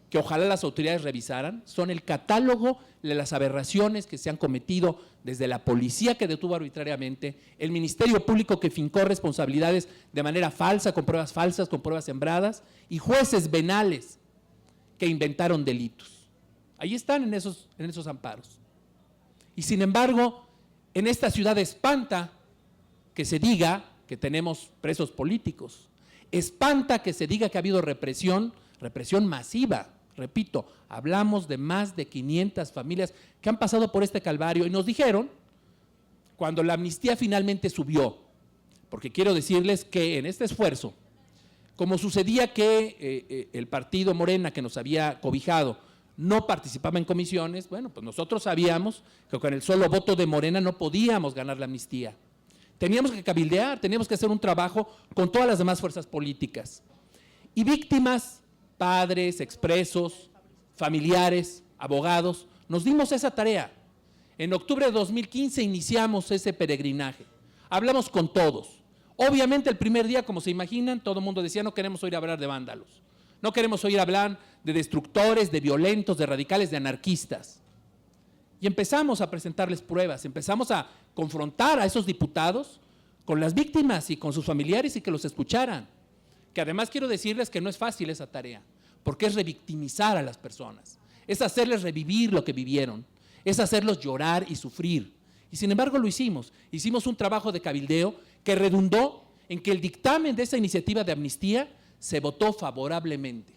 que ojalá las autoridades revisaran, son el catálogo de las aberraciones que se han cometido desde la policía que detuvo arbitrariamente, el Ministerio Público que fincó responsabilidades de manera falsa, con pruebas falsas, con pruebas sembradas, y jueces venales que inventaron delitos. Ahí están en esos amparos. Y sin embargo, en esta ciudad espanta que se diga que tenemos presos políticos, espanta que se diga que ha habido represión masiva. Repito, hablamos de más de 500 familias que han pasado por este calvario y nos dijeron, cuando la amnistía finalmente subió, porque quiero decirles que en este esfuerzo, como sucedía que el partido Morena que nos había cobijado no participaba en comisiones, bueno, pues nosotros sabíamos que con el solo voto de Morena no podíamos ganar la amnistía. Teníamos que cabildear, teníamos que hacer un trabajo con todas las demás fuerzas políticas. Y víctimas, padres, expresos, familiares, abogados, nos dimos esa tarea. En octubre de 2015 iniciamos ese peregrinaje. Hablamos con todos. Obviamente el primer día, como se imaginan, todo el mundo decía, no queremos oír hablar de vándalos. No queremos oír hablar de destructores, de violentos, de radicales, de anarquistas. Y empezamos a presentarles pruebas, empezamos a confrontar a esos diputados con las víctimas y con sus familiares y que los escucharan. Que además quiero decirles que no es fácil esa tarea, porque es revictimizar a las personas, es hacerles revivir lo que vivieron, es hacerlos llorar y sufrir. Y sin embargo lo hicimos un trabajo de cabildeo que redundó en que el dictamen de esa iniciativa de amnistía se votó favorablemente.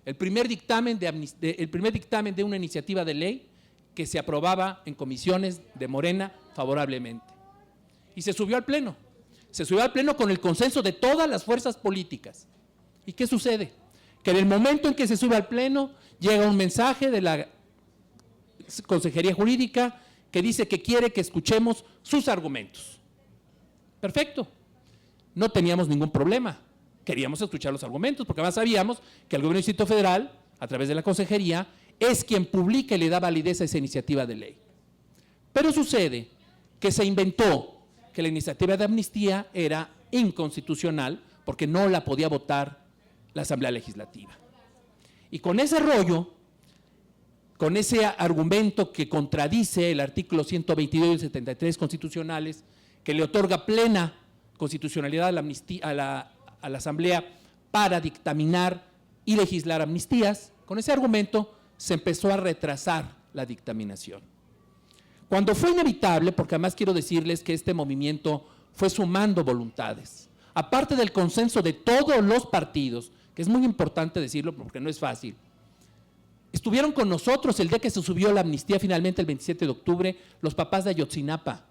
El primer dictamen de una iniciativa de ley que se aprobaba en comisiones de Morena favorablemente. Y se subió al Pleno. Se subió al Pleno con el consenso de todas las fuerzas políticas. ¿Y qué sucede? Que en el momento en que se sube al Pleno, llega un mensaje de la Consejería Jurídica que dice que quiere que escuchemos sus argumentos. Perfecto. No teníamos ningún problema. Queríamos escuchar los argumentos, porque además sabíamos que el Gobierno del Distrito Federal, a través de la Consejería, es quien publica y le da validez a esa iniciativa de ley. Pero sucede que se inventó que la iniciativa de amnistía era inconstitucional porque no la podía votar la Asamblea Legislativa. Y con ese rollo, con ese argumento que contradice el artículo 122 y 73 constitucionales, que le otorga plena constitucionalidad a la amnistía, a la Asamblea para dictaminar y legislar amnistías, con ese argumento se empezó a retrasar la dictaminación. Cuando fue inevitable, porque además quiero decirles que este movimiento fue sumando voluntades, aparte del consenso de todos los partidos, que es muy importante decirlo porque no es fácil, estuvieron con nosotros el día que se subió la amnistía finalmente el 27 de octubre, los papás de Ayotzinapa,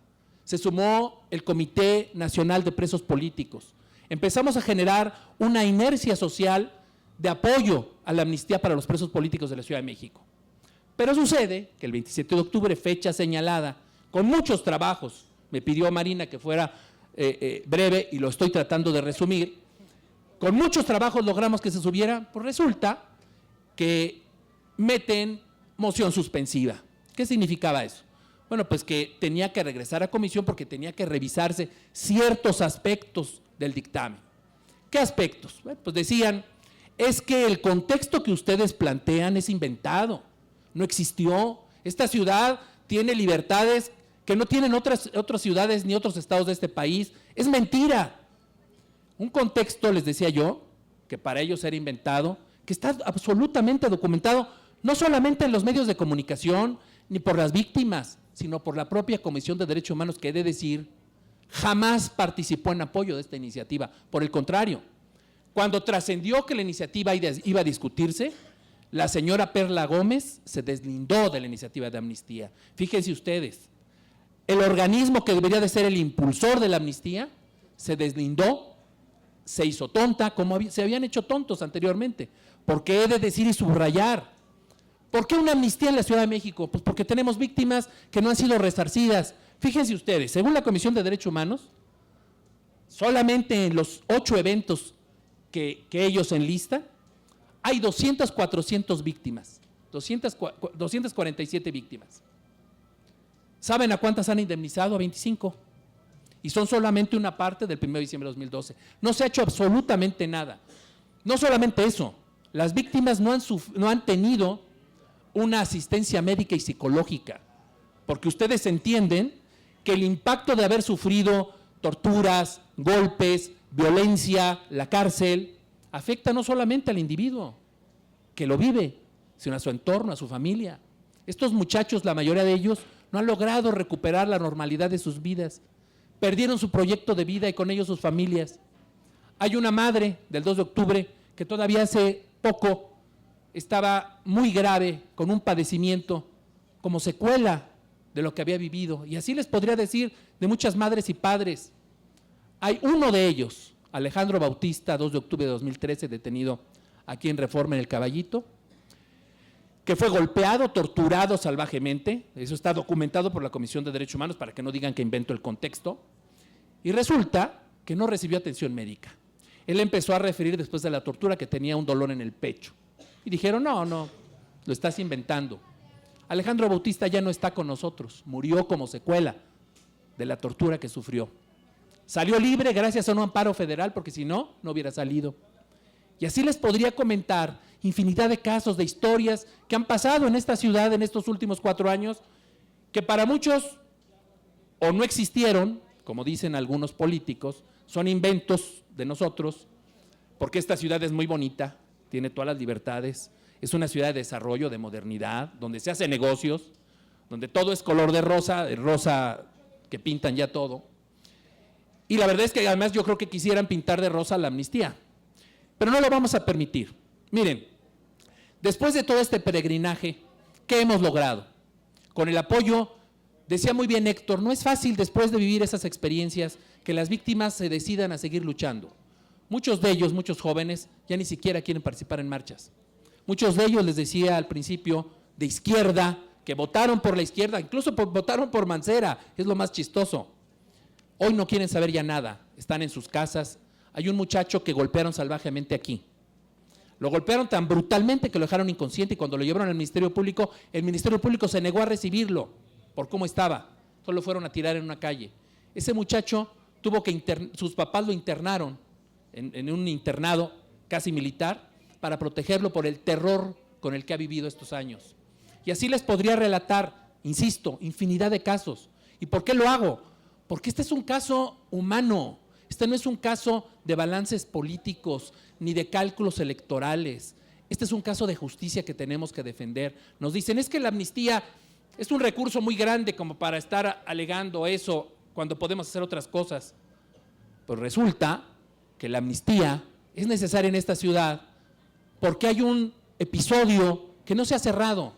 se sumó el Comité Nacional de Presos Políticos, empezamos a generar una inercia social de apoyo a la amnistía para los presos políticos de la Ciudad de México. Pero sucede que el 27 de octubre, fecha señalada, con muchos trabajos, me pidió Marina que fuera breve y lo estoy tratando de resumir, con muchos trabajos logramos que se subiera, pues resulta que meten moción suspensiva. ¿Qué significaba eso? Bueno, pues que tenía que regresar a comisión porque tenía que revisarse ciertos aspectos del dictamen. ¿Qué aspectos? Bueno, pues decían, es que el contexto que ustedes plantean es inventado, no existió. Esta ciudad tiene libertades que no tienen otras ciudades ni otros estados de este país. Es mentira. Un contexto, les decía yo, que para ellos era inventado, que está absolutamente documentado, no solamente en los medios de comunicación, ni por las víctimas, sino por la propia Comisión de Derechos Humanos, que he de decir, jamás participó en apoyo de esta iniciativa. Por el contrario, cuando trascendió que la iniciativa iba a discutirse, la señora Perla Gómez se deslindó de la iniciativa de amnistía. Fíjense ustedes, el organismo que debería de ser el impulsor de la amnistía se deslindó, se hizo tonta, como se habían hecho tontos anteriormente. Porque he de decir y subrayar, ¿por qué una amnistía en la Ciudad de México? Pues porque tenemos víctimas que no han sido resarcidas. Fíjense ustedes, según la Comisión de Derechos Humanos, solamente en los 8 eventos que ellos enlistan, hay 200, 400 víctimas, 247 víctimas. ¿Saben a cuántas han indemnizado? A 25. Y son solamente una parte del 1 de diciembre de 2012. No se ha hecho absolutamente nada. No solamente eso, las víctimas no han tenido una asistencia médica y psicológica, porque ustedes entienden que el impacto de haber sufrido torturas, golpes, violencia, la cárcel, afecta no solamente al individuo que lo vive, sino a su entorno, a su familia. Estos muchachos, la mayoría de ellos, no han logrado recuperar la normalidad de sus vidas, perdieron su proyecto de vida y con ellos sus familias. Hay una madre del 2 de octubre que todavía hace poco estaba muy grave, con un padecimiento como secuela de lo que había vivido. Y así les podría decir de muchas madres y padres. Hay uno de ellos, Alejandro Bautista, 2 de octubre de 2013, detenido aquí en Reforma en el Caballito, que fue golpeado, torturado salvajemente. Eso está documentado por la Comisión de Derechos Humanos para que no digan que invento el contexto. Y resulta que no recibió atención médica. Él empezó a referir después de la tortura que tenía un dolor en el pecho. Y dijeron, no, lo estás inventando. Alejandro Bautista ya no está con nosotros, murió como secuela de la tortura que sufrió. Salió libre gracias a un amparo federal, porque si no, no hubiera salido. Y así les podría comentar infinidad de casos, de historias que han pasado en esta ciudad en estos últimos 4 años, que para muchos o no existieron, como dicen algunos políticos, son inventos de nosotros, porque esta ciudad es muy bonita, tiene todas las libertades, es una ciudad de desarrollo, de modernidad, donde se hacen negocios, donde todo es color de rosa que pintan ya todo. Y la verdad es que además yo creo que quisieran pintar de rosa la amnistía, pero no lo vamos a permitir. Miren, después de todo este peregrinaje, ¿qué hemos logrado? Con el apoyo, decía muy bien Héctor, no es fácil después de vivir esas experiencias que las víctimas se decidan a seguir luchando. Muchos de ellos, muchos jóvenes, ya ni siquiera quieren participar en marchas. Muchos de ellos, les decía al principio, de izquierda, que votaron por la izquierda, incluso votaron por Mancera, es lo más chistoso. Hoy no quieren saber ya nada, están en sus casas. Hay un muchacho que golpearon salvajemente aquí. Lo golpearon tan brutalmente que lo dejaron inconsciente y cuando lo llevaron al Ministerio Público, el Ministerio Público se negó a recibirlo por cómo estaba. Solo fueron a tirar en una calle. Ese muchacho tuvo que sus papás lo internaron en un internado casi militar para protegerlo por el terror con el que ha vivido estos años. Y así les podría relatar, insisto, infinidad de casos. ¿Y por qué lo hago? Porque este es un caso humano. Este no es un caso de balances políticos ni de cálculos electorales. Este es un caso de justicia que tenemos que defender. Nos dicen, es que la amnistía es un recurso muy grande como para estar alegando eso cuando podemos hacer otras cosas. Pues resulta que la amnistía es necesaria en esta ciudad porque hay un episodio que no se ha cerrado.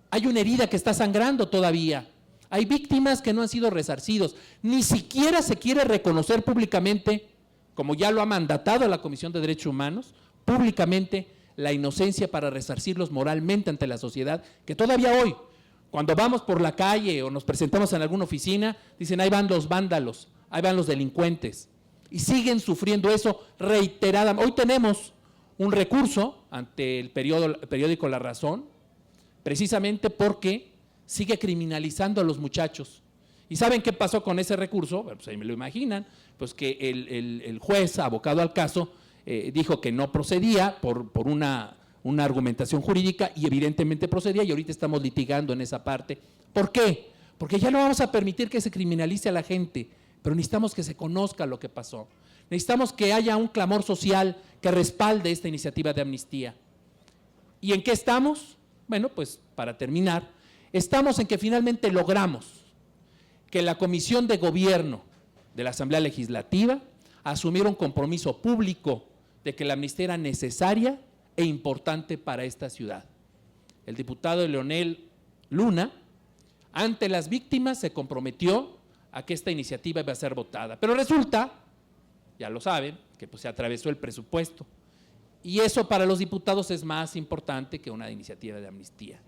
Hay una herida que está sangrando todavía. Hay víctimas que no han sido resarcidos. Ni siquiera se quiere reconocer públicamente, como ya lo ha mandatado la Comisión de Derechos Humanos, públicamente la inocencia para resarcirlos moralmente ante la sociedad, que todavía hoy, cuando vamos por la calle o nos presentamos en alguna oficina, dicen, ahí van los vándalos, ahí van los delincuentes, y siguen sufriendo eso reiteradamente. Hoy tenemos un recurso ante el periódico La Razón, precisamente porque sigue criminalizando a los muchachos. ¿Y saben qué pasó con ese recurso? Bueno, pues ahí me lo imaginan, pues que el juez, abocado al caso, dijo que no procedía por una argumentación jurídica, y evidentemente procedía, y ahorita estamos litigando en esa parte. ¿Por qué? Porque ya no vamos a permitir que se criminalice a la gente, pero necesitamos que se conozca lo que pasó. Necesitamos que haya un clamor social que respalde esta iniciativa de amnistía. ¿Y en qué estamos? Bueno, pues para terminar, estamos en que finalmente logramos que la Comisión de Gobierno de la Asamblea Legislativa asumiera un compromiso público de que la amnistía era necesaria e importante para esta ciudad. El diputado Leonel Luna, ante las víctimas, se comprometió a que esta iniciativa iba a ser votada. Pero resulta, ya lo saben, que pues se atravesó el presupuesto. Y eso para los diputados es más importante que una iniciativa de amnistía.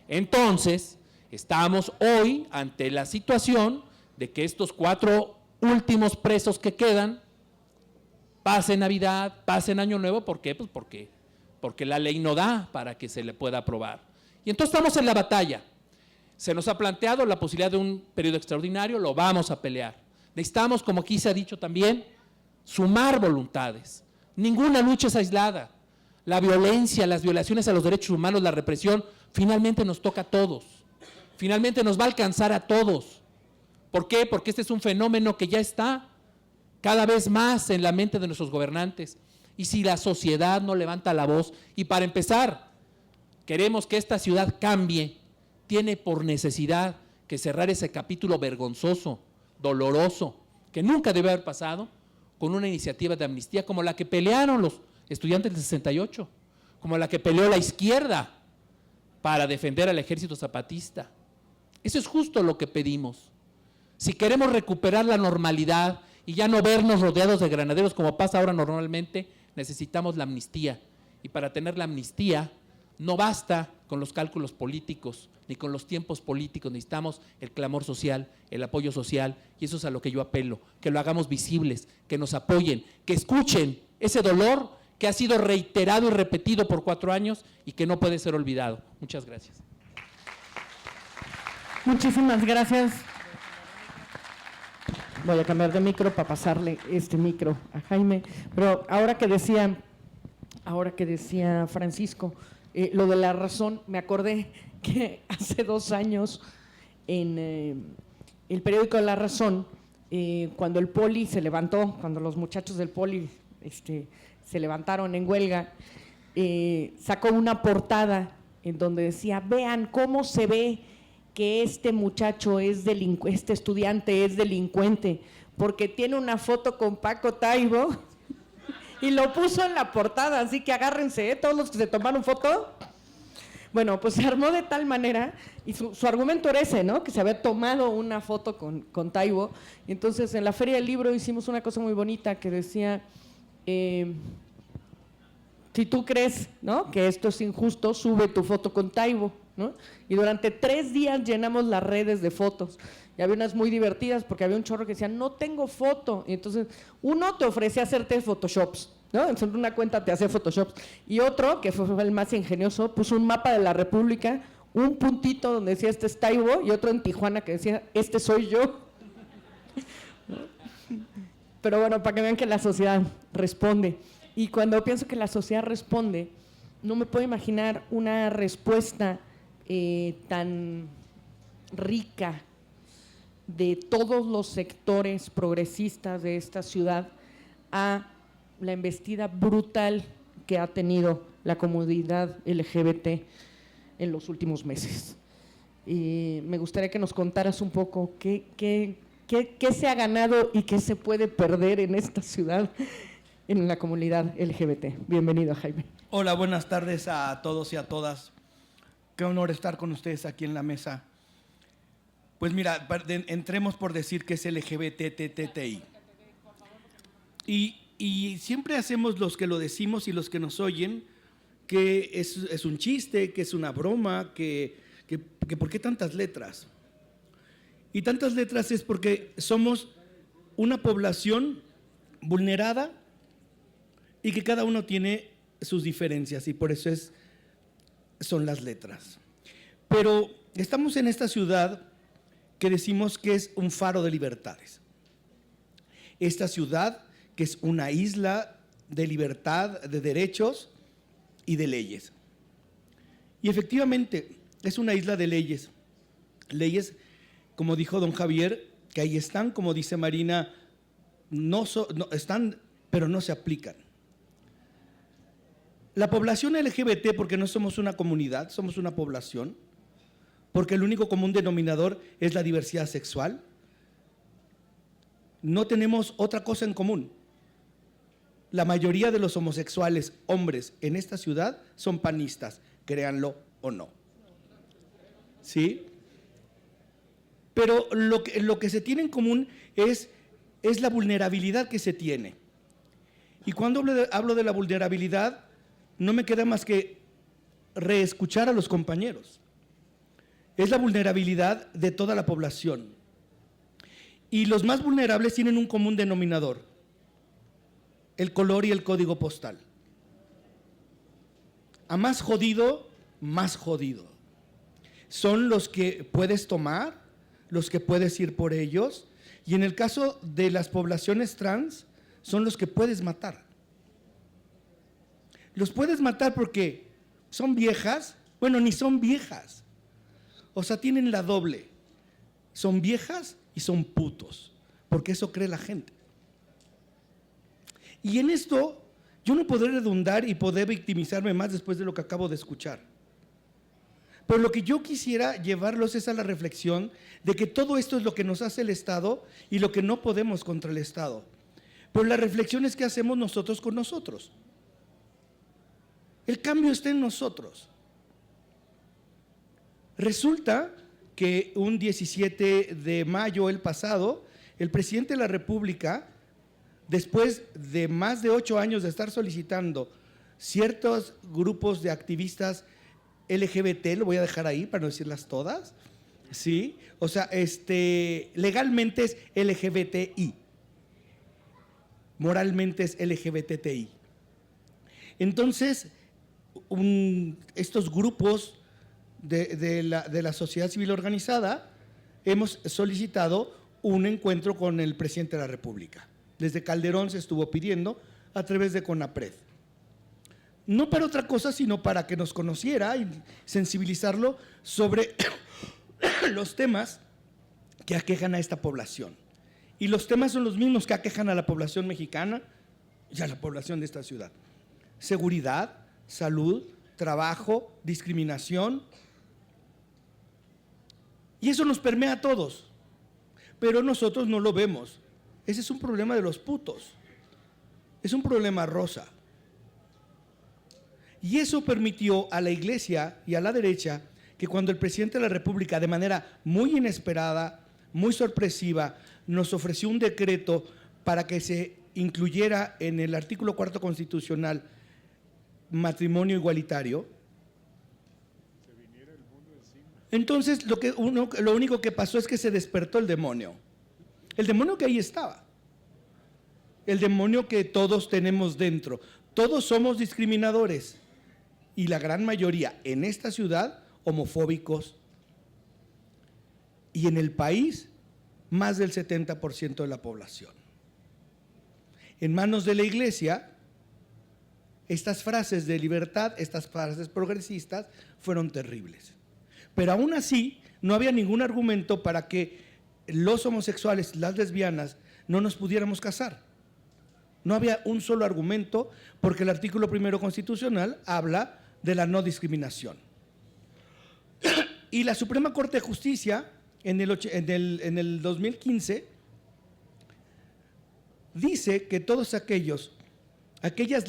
Entonces, estamos hoy ante la situación de que estos 4 últimos presos que quedan pasen Navidad, pasen Año Nuevo. ¿Por qué? Pues porque la ley no da para que se le pueda aprobar. Y entonces estamos en la batalla. Se nos ha planteado la posibilidad de un periodo extraordinario, lo vamos a pelear. Necesitamos, como aquí se ha dicho también, sumar voluntades. Ninguna lucha es aislada. La violencia, las violaciones a los derechos humanos, la represión, finalmente nos toca a todos. Finalmente nos va a alcanzar a todos. ¿Por qué? Porque este es un fenómeno que ya está cada vez más en la mente de nuestros gobernantes. Y si la sociedad no levanta la voz, y para empezar, queremos que esta ciudad cambie, tiene por necesidad que cerrar ese capítulo vergonzoso, doloroso, que nunca debe haber pasado, con una iniciativa de amnistía como la que pelearon los estudiantes del 68, como la que peleó la izquierda para defender al ejército zapatista. Eso es justo lo que pedimos. Si queremos recuperar la normalidad y ya no vernos rodeados de granaderos como pasa ahora normalmente, necesitamos la amnistía. Y para tener la amnistía no basta con los cálculos políticos ni con los tiempos políticos, necesitamos el clamor social, el apoyo social, y eso es a lo que yo apelo, que lo hagamos visibles, que nos apoyen, que escuchen ese dolor que ha sido reiterado y repetido por 4 años y que no puede ser olvidado. Muchas gracias. Muchísimas gracias. Voy a cambiar de micro para pasarle este micro a Jaime. Pero ahora que decía Francisco, lo de La Razón, me acordé que hace 2 años en el periódico La Razón, cuando el Poli se levantó, cuando los muchachos del Poli se levantaron en huelga, sacó una portada en donde decía, vean cómo se ve que este muchacho este estudiante es delincuente, porque tiene una foto con Paco Taibo y lo puso en la portada, así que agárrense, todos los que se tomaron foto. Bueno, pues se armó de tal manera, y su argumento era ese, ¿no? Que se había tomado una foto con Taibo. Y entonces en la Feria del Libro hicimos una cosa muy bonita que decía, si tú crees, ¿no?, que esto es injusto, sube tu foto con Taibo, ¿no? Y durante 3 días llenamos las redes de fotos. Y había unas muy divertidas porque había un chorro que decía, no tengo foto. Y entonces uno te ofrecía hacerte photoshops, ¿no? Entonces una cuenta te hacía photoshops. Y otro, que fue el más ingenioso, puso un mapa de la República, un puntito donde decía este es Taibo y otro en Tijuana que decía este soy yo. Pero bueno, para que vean que la sociedad responde. Y cuando pienso que la sociedad responde, no me puedo imaginar una respuesta tan rica de todos los sectores progresistas de esta ciudad a la embestida brutal que ha tenido la comunidad LGBT en los últimos meses. Y me gustaría que nos contaras un poco qué se ha ganado y qué se puede perder en esta ciudad, en la comunidad LGBT. Bienvenido, Jaime. Hola, buenas tardes a todos y a todas. Qué honor estar con ustedes aquí en la mesa. Pues mira, entremos por decir que es LGBTTTI. Y siempre hacemos los que lo decimos y los que nos oyen que es un chiste, que es una broma, que ¿por qué tantas letras? Y tantas letras es porque somos una población vulnerada y que cada uno tiene sus diferencias y por eso son las letras. Pero estamos en esta ciudad que decimos que es un faro de libertades. Esta ciudad que es una isla de libertad, de derechos y de leyes. Y efectivamente es una isla de leyes. Leyes, como dijo don Javier, que ahí están, como dice Marina, no están, pero no se aplican. La población LGBT, porque no somos una comunidad, somos una población, porque el único común denominador es la diversidad sexual, no tenemos otra cosa en común. La mayoría de los homosexuales, hombres en esta ciudad, son panistas, créanlo o no. ¿Sí? Pero lo que se tiene en común es la vulnerabilidad que se tiene. Y cuando hablo de la vulnerabilidad, no me queda más que reescuchar a los compañeros. Es la vulnerabilidad de toda la población. Y los más vulnerables tienen un común denominador: el color y el código postal. A más jodido, más jodido. Son los que puedes tomar, los que puedes ir por ellos, y en el caso de las poblaciones trans, son los que puedes matar. Los puedes matar porque son viejas, bueno, ni son viejas. O sea, tienen la doble. Son viejas y son putos, porque eso cree la gente. Y en esto yo no podré redundar y poder victimizarme más después de lo que acabo de escuchar. Pero lo que yo quisiera llevarlos es a la reflexión de que todo esto es lo que nos hace el Estado y lo que no podemos contra el Estado. Pero la reflexión es que hacemos nosotros con nosotros. El cambio está en nosotros. Resulta que un 17 de mayo el pasado, el presidente de la República, después de más de 8 años de estar solicitando ciertos grupos de activistas LGBT, lo voy a dejar ahí para no decirlas todas, ¿sí? O sea, legalmente es LGBTI, moralmente es LGBTI. Entonces, estos grupos de la sociedad civil organizada hemos solicitado un encuentro con el presidente de la República. Desde Calderón se estuvo pidiendo a través de CONAPRED. No para otra cosa, sino para que nos conociera y sensibilizarlo sobre los temas que aquejan a esta población. Y los temas son los mismos que aquejan a la población mexicana y a la población de esta ciudad: seguridad, salud, trabajo, discriminación. Y eso nos permea a todos, pero nosotros no lo vemos. Ese es un problema de los putos, es un problema rosa. Y eso permitió a la iglesia y a la derecha que cuando el presidente de la República, de manera muy inesperada, muy sorpresiva, nos ofreció un decreto para que se incluyera en el artículo 4 constitucional matrimonio igualitario, entonces lo único que pasó es que se despertó el demonio que ahí estaba, el demonio que todos tenemos dentro. Todos somos discriminadores y la gran mayoría en esta ciudad homofóbicos, y en el país más del 70% de la población. En manos de la iglesia, estas frases de libertad, estas frases progresistas fueron terribles. Pero aún así, no había ningún argumento para que los homosexuales, las lesbianas, no nos pudiéramos casar. No había un solo argumento, porque el artículo 1 constitucional habla de la no discriminación. Y la Suprema Corte de Justicia, en el 2015, dice que todos aquellas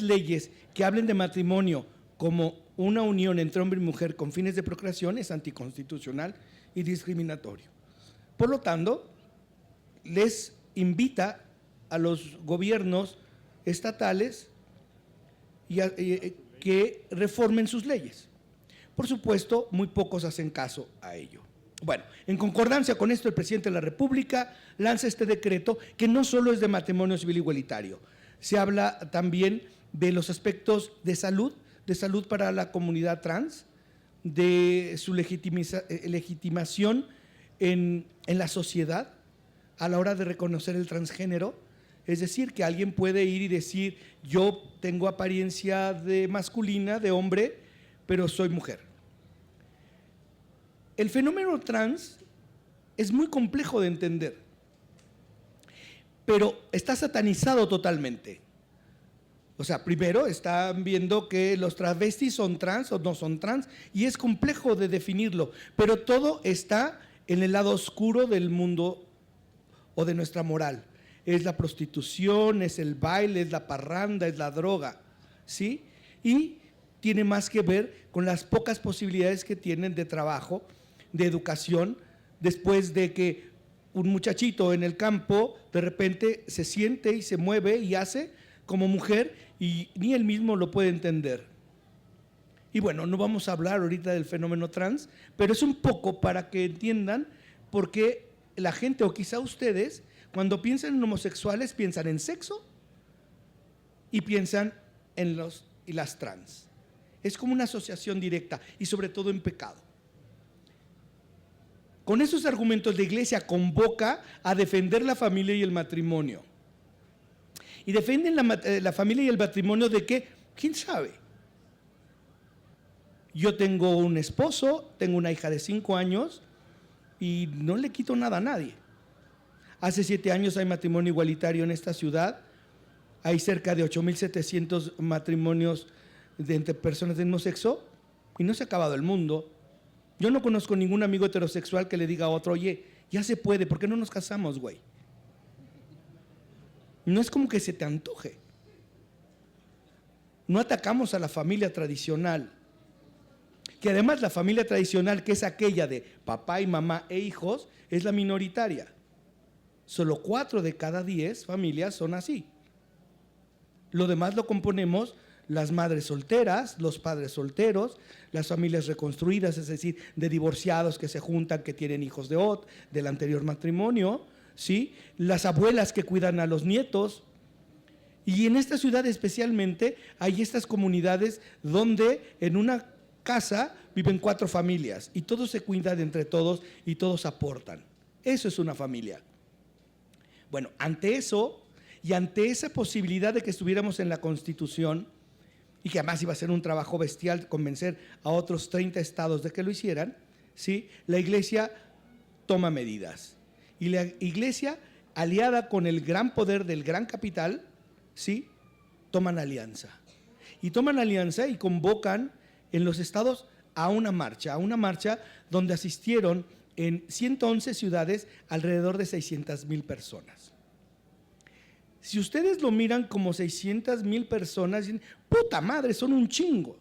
leyes que hablen de matrimonio como una unión entre hombre y mujer con fines de procreación es anticonstitucional y discriminatorio. Por lo tanto, les invita a los gobiernos estatales que reformen sus leyes. Por supuesto, muy pocos hacen caso a ello. Bueno, en concordancia con esto, el presidente de la República lanza este decreto que no solo es de matrimonio civil igualitario, se habla también de los aspectos de salud para la comunidad trans, de su legitimación en la sociedad a la hora de reconocer el transgénero. Es decir, que alguien puede ir y decir, yo tengo apariencia de masculina, de hombre, pero soy mujer. El fenómeno trans es muy complejo de entender, pero está satanizado totalmente. O sea, primero están viendo que los travestis son trans o no son trans, y es complejo de definirlo, pero todo está en el lado oscuro del mundo o de nuestra moral. Es la prostitución, es el baile, es la parranda, es la droga, ¿sí? Y tiene más que ver con las pocas posibilidades que tienen de trabajo, de educación, después de que un muchachito en el campo de repente se siente y se mueve y hace como mujer y ni él mismo lo puede entender. Y bueno, no vamos a hablar ahorita del fenómeno trans, pero es un poco para que entiendan por qué la gente, o quizá ustedes, cuando piensan en homosexuales, piensan en sexo y piensan en los y las trans. Es como una asociación directa y sobre todo en pecado. Con esos argumentos la Iglesia convoca a defender la familia y el matrimonio. Y defienden la familia y el matrimonio de qué, quién sabe. Yo tengo un esposo, tengo una hija de 5 años y no le quito nada a nadie. Hace 7 años hay matrimonio igualitario en esta ciudad. Hay cerca de 8,700 matrimonios entre personas del mismo sexo y no se ha acabado el mundo. Yo no conozco ningún amigo heterosexual que le diga a otro, oye, ya se puede, ¿por qué no nos casamos, güey? No es como que se te antoje. No atacamos a la familia tradicional, que además la familia tradicional, que es aquella de papá y mamá e hijos, es la minoritaria. Solo 4 de cada 10 familias son así. Lo demás lo componemos las madres solteras, los padres solteros, las familias reconstruidas, es decir, de divorciados que se juntan, que tienen hijos del anterior matrimonio, ¿sí? Las abuelas que cuidan a los nietos. Y en esta ciudad especialmente hay estas comunidades donde en una casa viven 4 familias y todos se cuidan entre todos y todos aportan. Eso es una familia. Bueno, ante eso y ante esa posibilidad de que estuviéramos en la Constitución, y que además iba a ser un trabajo bestial convencer a otros 30 estados de que lo hicieran, ¿sí? La Iglesia toma medidas. Y la Iglesia, aliada con el gran poder del gran capital, ¿sí? Toman alianza. Y toman alianza y convocan en los estados a una marcha donde asistieron en 111 ciudades alrededor de 600,000 personas. Si ustedes lo miran como 600,000 personas, dicen, puta madre, son un chingo.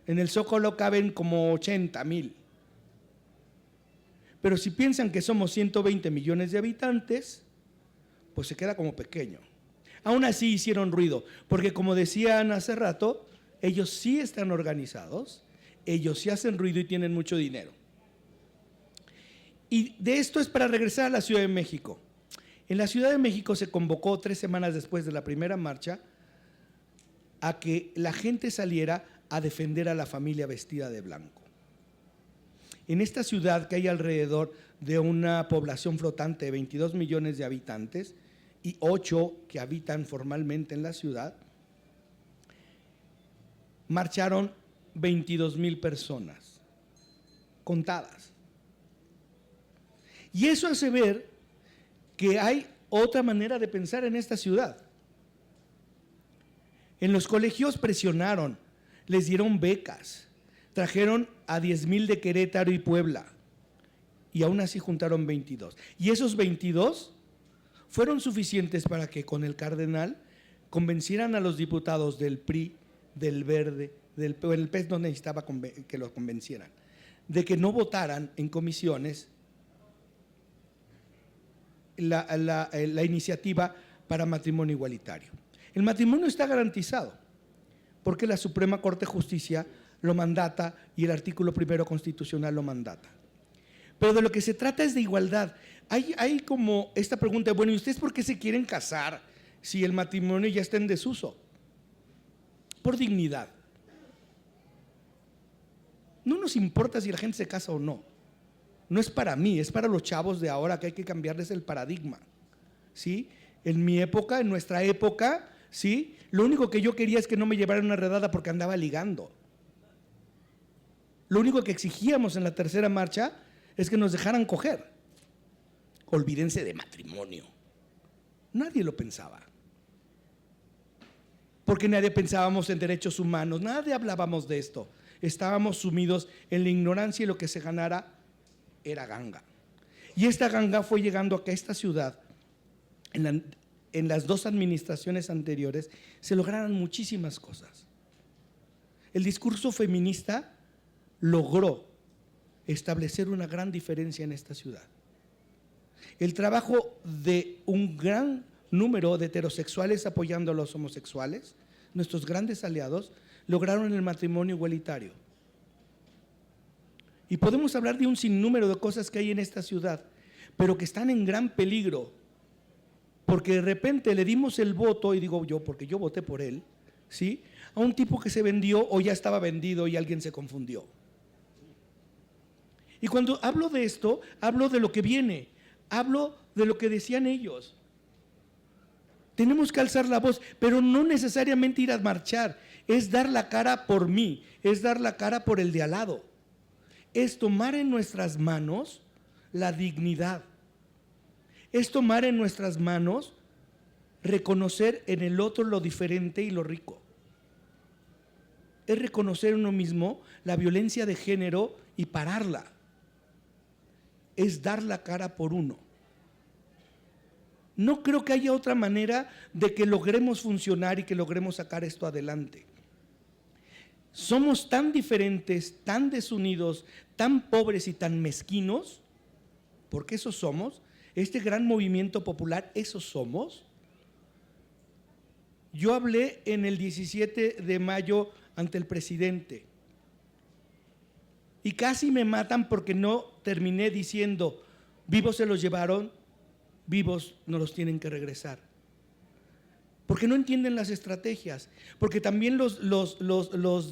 En el Zócalo caben como 80,000. Pero si piensan que somos 120 millones de habitantes, pues se queda como pequeño. Aún así hicieron ruido, porque como decían hace rato, ellos sí están organizados, ellos sí hacen ruido y tienen mucho dinero. Y de esto es para regresar a la Ciudad de México. En la Ciudad de México se convocó 3 semanas después de la primera marcha a que la gente saliera a defender a la familia vestida de blanco. En esta ciudad, que hay alrededor de una población flotante de 22 millones de habitantes y 8 que habitan formalmente en la ciudad, marcharon 22,000 personas, contadas. Y eso hace ver que hay otra manera de pensar en esta ciudad. En los colegios presionaron, les dieron becas, trajeron a 10,000 de Querétaro y Puebla y aún así juntaron 22. Y esos 22 fueron suficientes para que con el cardenal convencieran a los diputados del PRI, del Verde, el PES no necesitaba que los convencieran, de que no votaran en comisiones la iniciativa para matrimonio igualitario. El matrimonio está garantizado, porque la Suprema Corte de Justicia lo mandata y el artículo 1 constitucional lo mandata. Pero de lo que se trata es de igualdad. Hay como esta pregunta, bueno, ¿y ustedes por qué se quieren casar si el matrimonio ya está en desuso? Por dignidad. No nos importa si la gente se casa o no. No es para mí, es para los chavos de ahora que hay que cambiarles el paradigma. ¿Sí? En mi época, en nuestra época, ¿sí? Lo único que yo quería es que no me llevaran una redada porque andaba ligando. Lo único que exigíamos en la tercera marcha es que nos dejaran coger. Olvídense de matrimonio. Nadie lo pensaba. Porque nadie pensábamos en derechos humanos, nadie hablábamos de esto. Estábamos sumidos en la ignorancia y lo que se ganara era ganga. Y esta ganga fue llegando a que esta ciudad, en las 2 administraciones anteriores, se lograran muchísimas cosas. El discurso feminista logró establecer una gran diferencia en esta ciudad. El trabajo de un gran número de heterosexuales apoyando a los homosexuales, nuestros grandes aliados, lograron el matrimonio igualitario. Y podemos hablar de un sinnúmero de cosas que hay en esta ciudad, pero que están en gran peligro, porque de repente le dimos el voto, y digo yo, porque yo voté por él, ¿sí?, a un tipo que se vendió o ya estaba vendido y alguien se confundió. Y cuando hablo de esto, hablo de lo que viene, hablo de lo que decían ellos. Tenemos que alzar la voz, pero no necesariamente ir a marchar, es dar la cara por mí, es dar la cara por el de al lado, es tomar en nuestras manos la dignidad, es tomar en nuestras manos reconocer en el otro lo diferente y lo rico, es reconocer en uno mismo la violencia de género y pararla, es dar la cara por uno. No creo que haya otra manera de que logremos funcionar y que logremos sacar esto adelante. Somos tan diferentes, tan desunidos, tan pobres y tan mezquinos, porque eso somos, este gran movimiento popular, eso somos. Yo hablé en el 17 de mayo ante el presidente y casi me matan porque no terminé diciendo, vivos se los llevaron, vivos no los tienen que regresar. Porque no entienden las estrategias, porque también los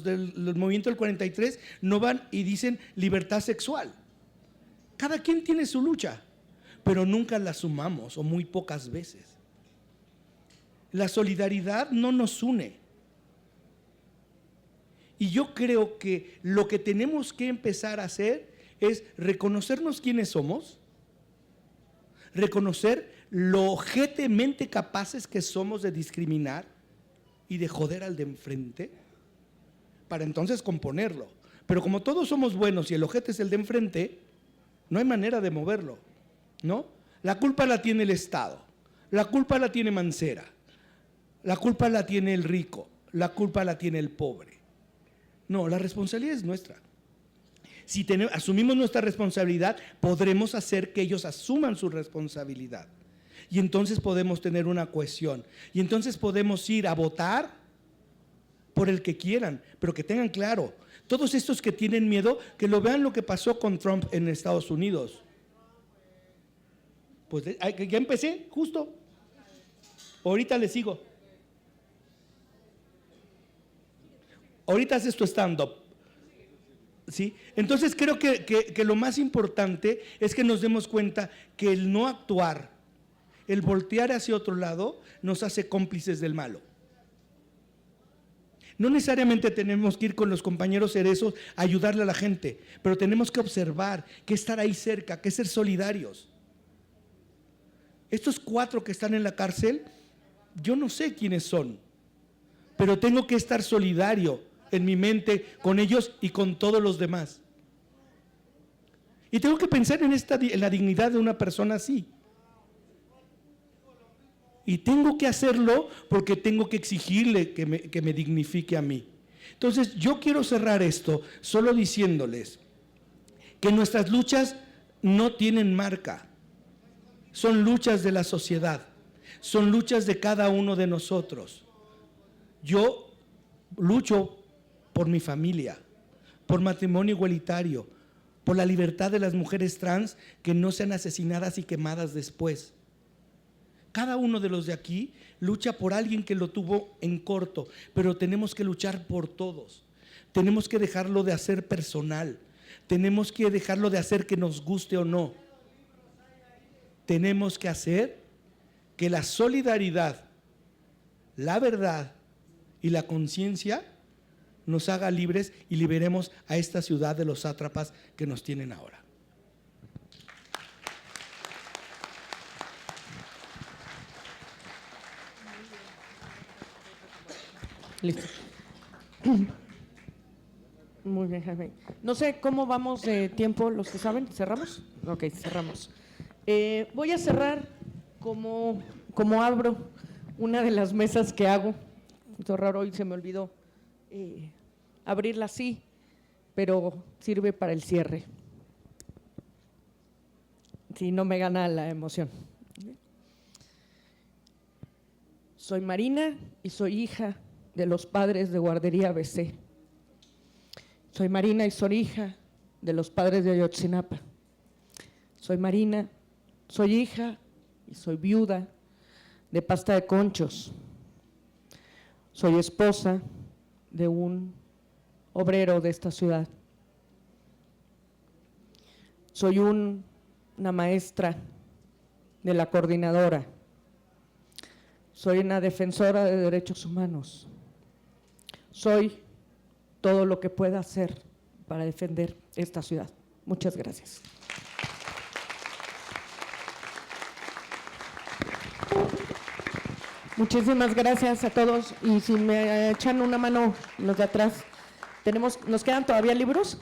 del movimiento del 43 no van y dicen libertad sexual. Cada quien tiene su lucha, pero nunca la sumamos o muy pocas veces. La solidaridad no nos une. Y yo creo que lo que tenemos que empezar a hacer es reconocernos quiénes somos, reconocer lo ojetemente capaces que somos de discriminar y de joder al de enfrente, para entonces componerlo. Pero como todos somos buenos y el ojete es el de enfrente, no hay manera de moverlo, ¿no? La culpa la tiene el Estado, la culpa la tiene Mancera, la culpa la tiene el rico, la culpa la tiene el pobre. No, la responsabilidad es nuestra. Si asumimos nuestra responsabilidad, podremos hacer que ellos asuman su responsabilidad. Y entonces podemos tener una cohesión. Y entonces podemos ir a votar por el que quieran, pero que tengan claro, todos estos que tienen miedo, que lo vean lo que pasó con Trump en Estados Unidos. Pues ya empecé, justo. Ahorita le sigo. Ahorita haces tu stand-up. ¿Sí? Entonces creo que lo más importante es que nos demos cuenta que el no actuar, el voltear hacia otro lado, nos hace cómplices del malo. No necesariamente tenemos que ir con los compañeros cerezos a ayudarle a la gente, pero tenemos que observar, que estar ahí cerca, que ser solidarios. Estos 4 que están en la cárcel, yo no sé quiénes son, pero tengo que estar solidario en mi mente con ellos y con todos los demás. Y tengo que pensar en la dignidad de una persona así. Y tengo que hacerlo porque tengo que exigirle que me dignifique a mí. Entonces yo quiero cerrar esto solo diciéndoles que nuestras luchas no tienen marca. Son luchas de la sociedad, son luchas de cada uno de nosotros. Yo lucho por mi familia, por matrimonio igualitario, por la libertad de las mujeres trans que no sean asesinadas y quemadas después. Cada uno de los de aquí lucha por alguien que lo tuvo en corto, pero tenemos que luchar por todos. Tenemos que dejarlo de hacer personal. Tenemos que dejarlo de hacer que nos guste o no. Tenemos que hacer que la solidaridad, la verdad y la conciencia nos haga libres y liberemos a esta ciudad de los sátrapas que nos tienen ahora. Listo. Muy bien, Jaime. No sé cómo vamos de tiempo, los que saben. ¿Cerramos? Ok, cerramos. Voy a cerrar como abro una de las mesas que hago. Es raro, hoy se me olvidó abrirla así, pero sirve para el cierre. Si no me gana la emoción. Soy Marina y soy hija de los padres de Guardería ABC. Soy Marina y soy hija de los padres de Ayotzinapa. Soy Marina, soy hija y soy viuda de Pasta de Conchos. Soy esposa de un obrero de esta ciudad. Soy una maestra de la coordinadora. Soy una defensora de derechos humanos. Soy todo lo que pueda hacer para defender esta ciudad. Muchas gracias. Muchísimas gracias a todos y si me echan una mano los de atrás, ¿nos quedan todavía libros?